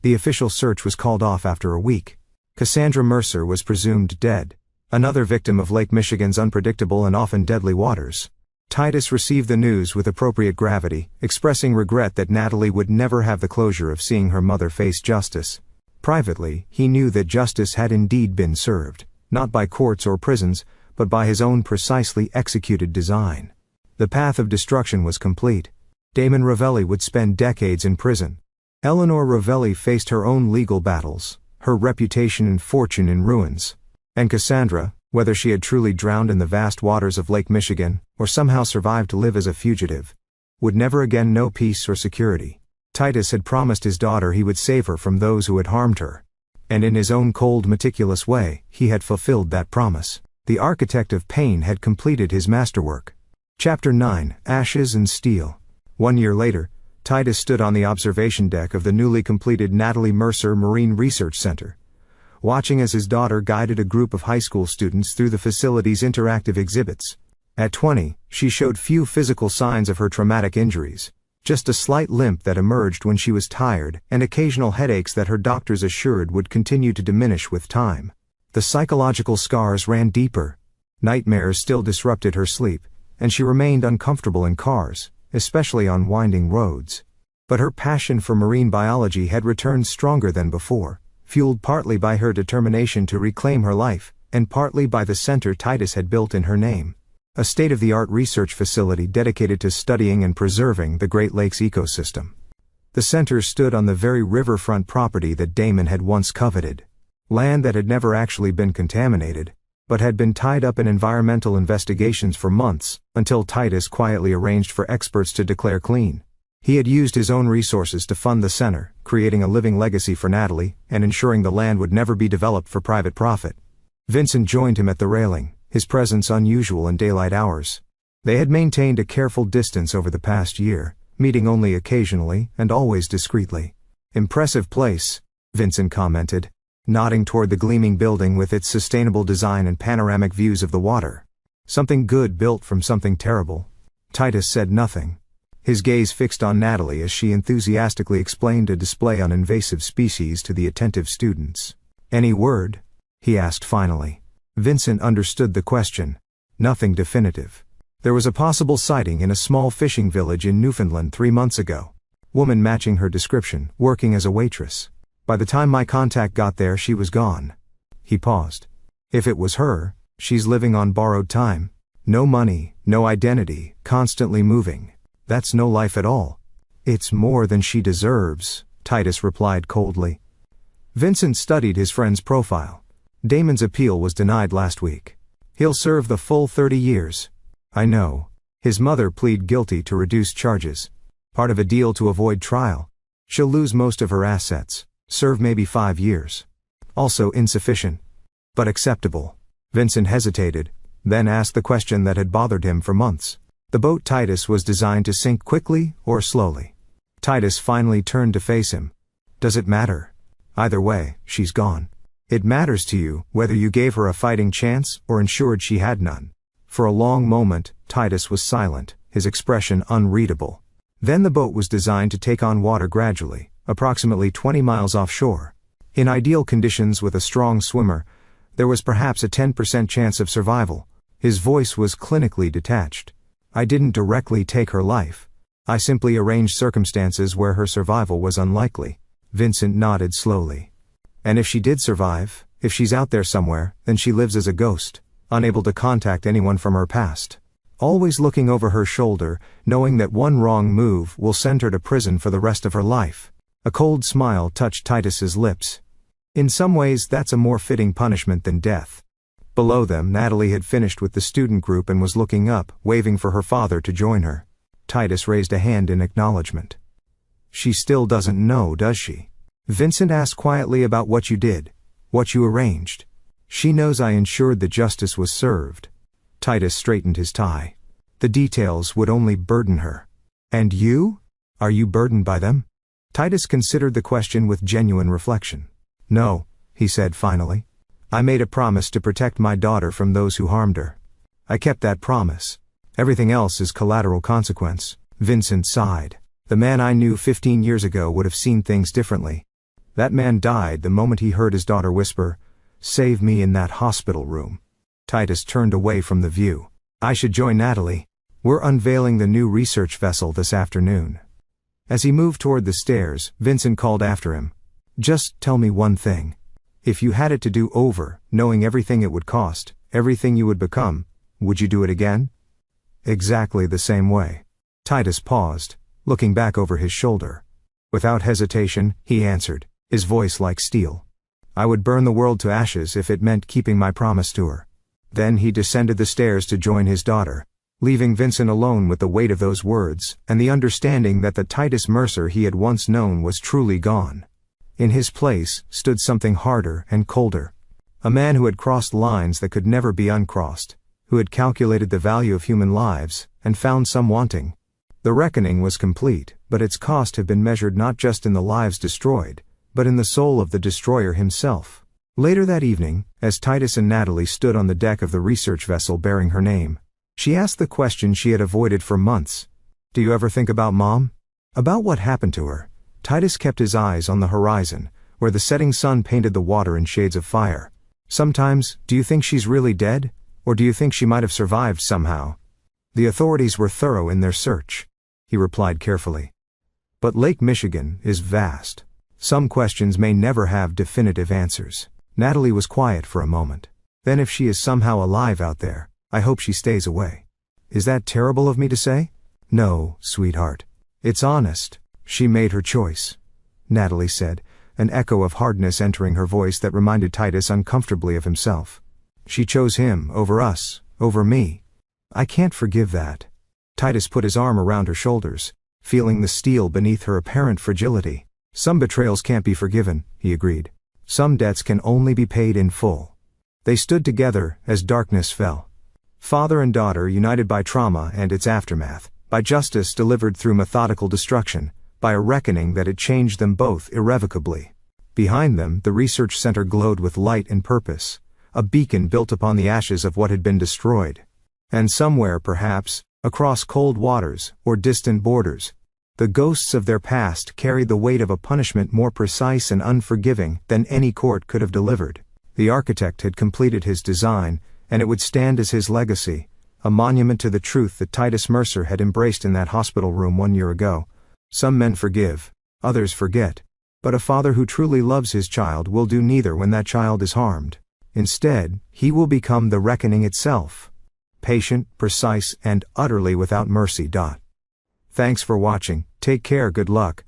The official search was called off after a week. Cassandra Mercer was presumed dead, another victim of Lake Michigan's unpredictable and often deadly waters. Titus received the news with appropriate gravity, expressing regret that Natalie would never have the closure of seeing her mother face justice. Privately, he knew that justice had indeed been served, not by courts or prisons, but by his own precisely executed design. The path of destruction was complete. Damon Ravelli would spend decades in prison. Eleanor Ravelli faced her own legal battles, her reputation and fortune in ruins. And Cassandra, whether she had truly drowned in the vast waters of Lake Michigan, or somehow survived to live as a fugitive, would never again know peace or security. Titus had promised his daughter he would save her from those who had harmed her. And in his own cold, meticulous way, he had fulfilled that promise. The architect of pain had completed his masterwork. Chapter 9, Ashes and Steel. 1 year later, Titus stood on the observation deck of the newly completed Natalie Mercer Marine Research Center. watching as his daughter guided a group of high school students through the facility's interactive exhibits. At 20, she showed few physical signs of her traumatic injuries. Just a slight limp that emerged when she was tired, and occasional headaches that her doctors assured would continue to diminish with time. The psychological scars ran deeper. Nightmares still disrupted her sleep, and she remained uncomfortable in cars, especially on winding roads. But her passion for marine biology had returned stronger than before, fueled partly by her determination to reclaim her life, and partly by the center Titus had built in her name. A state-of-the-art research facility dedicated to studying and preserving the Great Lakes ecosystem. The center stood on the very riverfront property that Damon had once coveted. Land that had never actually been contaminated, but had been tied up in environmental investigations for months, until Titus quietly arranged for experts to declare clean. He had used his own resources to fund the center, creating a living legacy for Natalie, and ensuring the land would never be developed for private profit. Vincent joined him at the railing, his presence unusual in daylight hours. They had maintained a careful distance over the past year, meeting only occasionally and always discreetly. "Impressive place," Vincent commented, nodding toward the gleaming building with its sustainable design and panoramic views of the water. "Something good built from something terrible." Titus said nothing, his gaze fixed on Natalie as she enthusiastically explained a display on invasive species to the attentive students. "Any word?" he asked finally. Vincent understood the question. Nothing definitive. There was a possible sighting in a small fishing village in Newfoundland 3 months ago. Woman matching her description, working as a waitress. By the time my contact got there, she was gone. He paused. If it was her, she's living on borrowed time. No money, no identity, constantly moving. That's no life at all. It's more than she deserves, Titus replied coldly. Vincent studied his friend's profile. Damon's appeal was denied last week. He'll serve the full 30 years. I know. His mother pleaded guilty to reduced charges. Part of a deal to avoid trial. She'll lose most of her assets. Serve maybe 5 years. Also insufficient. But acceptable. Vincent hesitated, then asked the question that had bothered him for months. The boat Titus was designed to sink quickly or slowly. Titus finally turned to face him. Does it matter? Either way, she's gone. It matters to you whether you gave her a fighting chance or ensured she had none. For a long moment, Titus was silent, his expression unreadable. Then the boat was designed to take on water gradually, approximately 20 miles offshore. In ideal conditions with a strong swimmer, there was perhaps a 10% chance of survival. His voice was clinically detached. I didn't directly take her life. I simply arranged circumstances where her survival was unlikely. Vincent nodded slowly. And if she did survive, if she's out there somewhere, then she lives as a ghost, unable to contact anyone from her past. Always looking over her shoulder, knowing that one wrong move will send her to prison for the rest of her life. A cold smile touched Titus's lips. In some ways, that's a more fitting punishment than death. Below them, Natalie had finished with the student group and was looking up, waving for her father to join her. Titus raised a hand in acknowledgement. She still doesn't know, does she? Vincent asked quietly about what you did, what you arranged. She knows I ensured that justice was served. Titus straightened his tie. The details would only burden her. And you? Are you burdened by them? Titus considered the question with genuine reflection. No, he said finally. I made a promise to protect my daughter from those who harmed her. I kept that promise. Everything else is collateral consequence. Vincent sighed. The man I knew 15 years ago would have seen things differently. That man died the moment he heard his daughter whisper, "Save me," in that hospital room. Titus turned away from the view. I should join Natalie. We're unveiling the new research vessel this afternoon. As he moved toward the stairs, Vincent called after him. Just tell me one thing. If you had it to do over, knowing everything it would cost, everything you would become, would you do it again? Exactly the same way. Titus paused, looking back over his shoulder. Without hesitation, he answered, his voice like steel. I would burn the world to ashes if it meant keeping my promise to her. Then he descended the stairs to join his daughter, leaving Vincent alone with the weight of those words, and the understanding that the Titus Mercer he had once known was truly gone. In his place stood something harder and colder. A man who had crossed lines that could never be uncrossed, who had calculated the value of human lives, and found some wanting. The reckoning was complete, but its cost had been measured not just in the lives destroyed, but in the soul of the destroyer himself. Later that evening, as Titus and Natalie stood on the deck of the research vessel bearing her name, she asked the question she had avoided for months. Do you ever think about Mom? About what happened to her? Titus kept his eyes on the horizon, where the setting sun painted the water in shades of fire. Sometimes, do you think she's really dead? Or do you think she might have survived somehow? The authorities were thorough in their search, he replied carefully. But Lake Michigan is vast. Some questions may never have definitive answers. Natalie was quiet for a moment. Then if she is somehow alive out there, I hope she stays away. Is that terrible of me to say? No, sweetheart. It's honest. She made her choice, Natalie said, an echo of hardness entering her voice that reminded Titus uncomfortably of himself. She chose him over us, over me. I can't forgive that. Titus put his arm around her shoulders, feeling the steel beneath her apparent fragility. Some betrayals can't be forgiven, he agreed. Some debts can only be paid in full. They stood together as darkness fell. Father and daughter united by trauma and its aftermath, by justice delivered through methodical destruction, by a reckoning that had changed them both irrevocably. Behind them, the research center glowed with light and purpose, a beacon built upon the ashes of what had been destroyed. And somewhere, perhaps, across cold waters or distant borders, the ghosts of their past carried the weight of a punishment more precise and unforgiving than any court could have delivered. The architect had completed his design, and it would stand as his legacy, a monument to the truth that Titus Mercer had embraced in that hospital room 1 year ago. Some men forgive, others forget. But a father who truly loves his child will do neither when that child is harmed. Instead, he will become the reckoning itself. Patient, precise, and utterly without mercy. Thanks for watching. Take care. Good luck.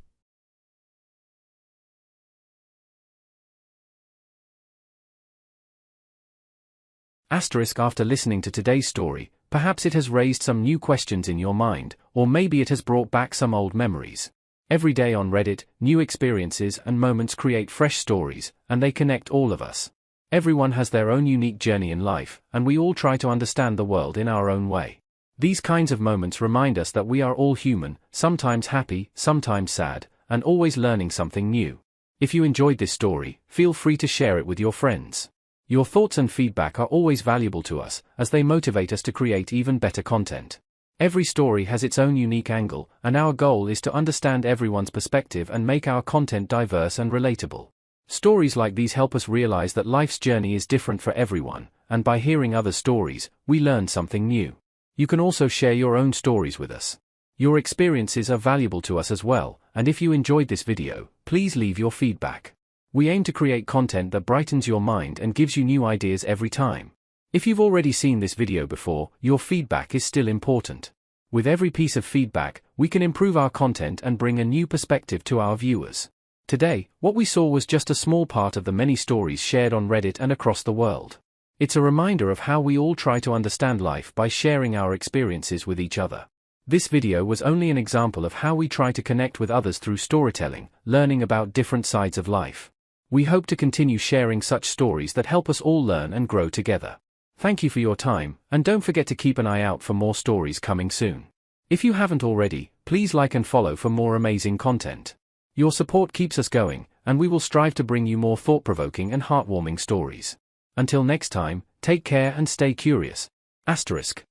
After listening to today's story, perhaps it has raised some new questions in your mind, or maybe it has brought back some old memories. Every day on Reddit, new experiences and moments create fresh stories, and they connect all of us. Everyone has their own unique journey in life, and we all try to understand the world in our own way. These kinds of moments remind us that we are all human, sometimes happy, sometimes sad, and always learning something new. If you enjoyed this story, feel free to share it with your friends. Your thoughts and feedback are always valuable to us, as they motivate us to create even better content. Every story has its own unique angle, and our goal is to understand everyone's perspective and make our content diverse and relatable. Stories like these help us realize that life's journey is different for everyone, and by hearing other stories, we learn something new. You can also share your own stories with us. Your experiences are valuable to us as well, and if you enjoyed this video, please leave your feedback. We aim to create content that brightens your mind and gives you new ideas every time. If you've already seen this video before, your feedback is still important. With every piece of feedback, we can improve our content and bring a new perspective to our viewers. Today, what we saw was just a small part of the many stories shared on Reddit and across the world. It's a reminder of how we all try to understand life by sharing our experiences with each other. This video was only an example of how we try to connect with others through storytelling, learning about different sides of life. We hope to continue sharing such stories that help us all learn and grow together. Thank you for your time, and don't forget to keep an eye out for more stories coming soon. If you haven't already, please like and follow for more amazing content. Your support keeps us going, and we will strive to bring you more thought-provoking and heartwarming stories. Until next time, take care and stay curious. *.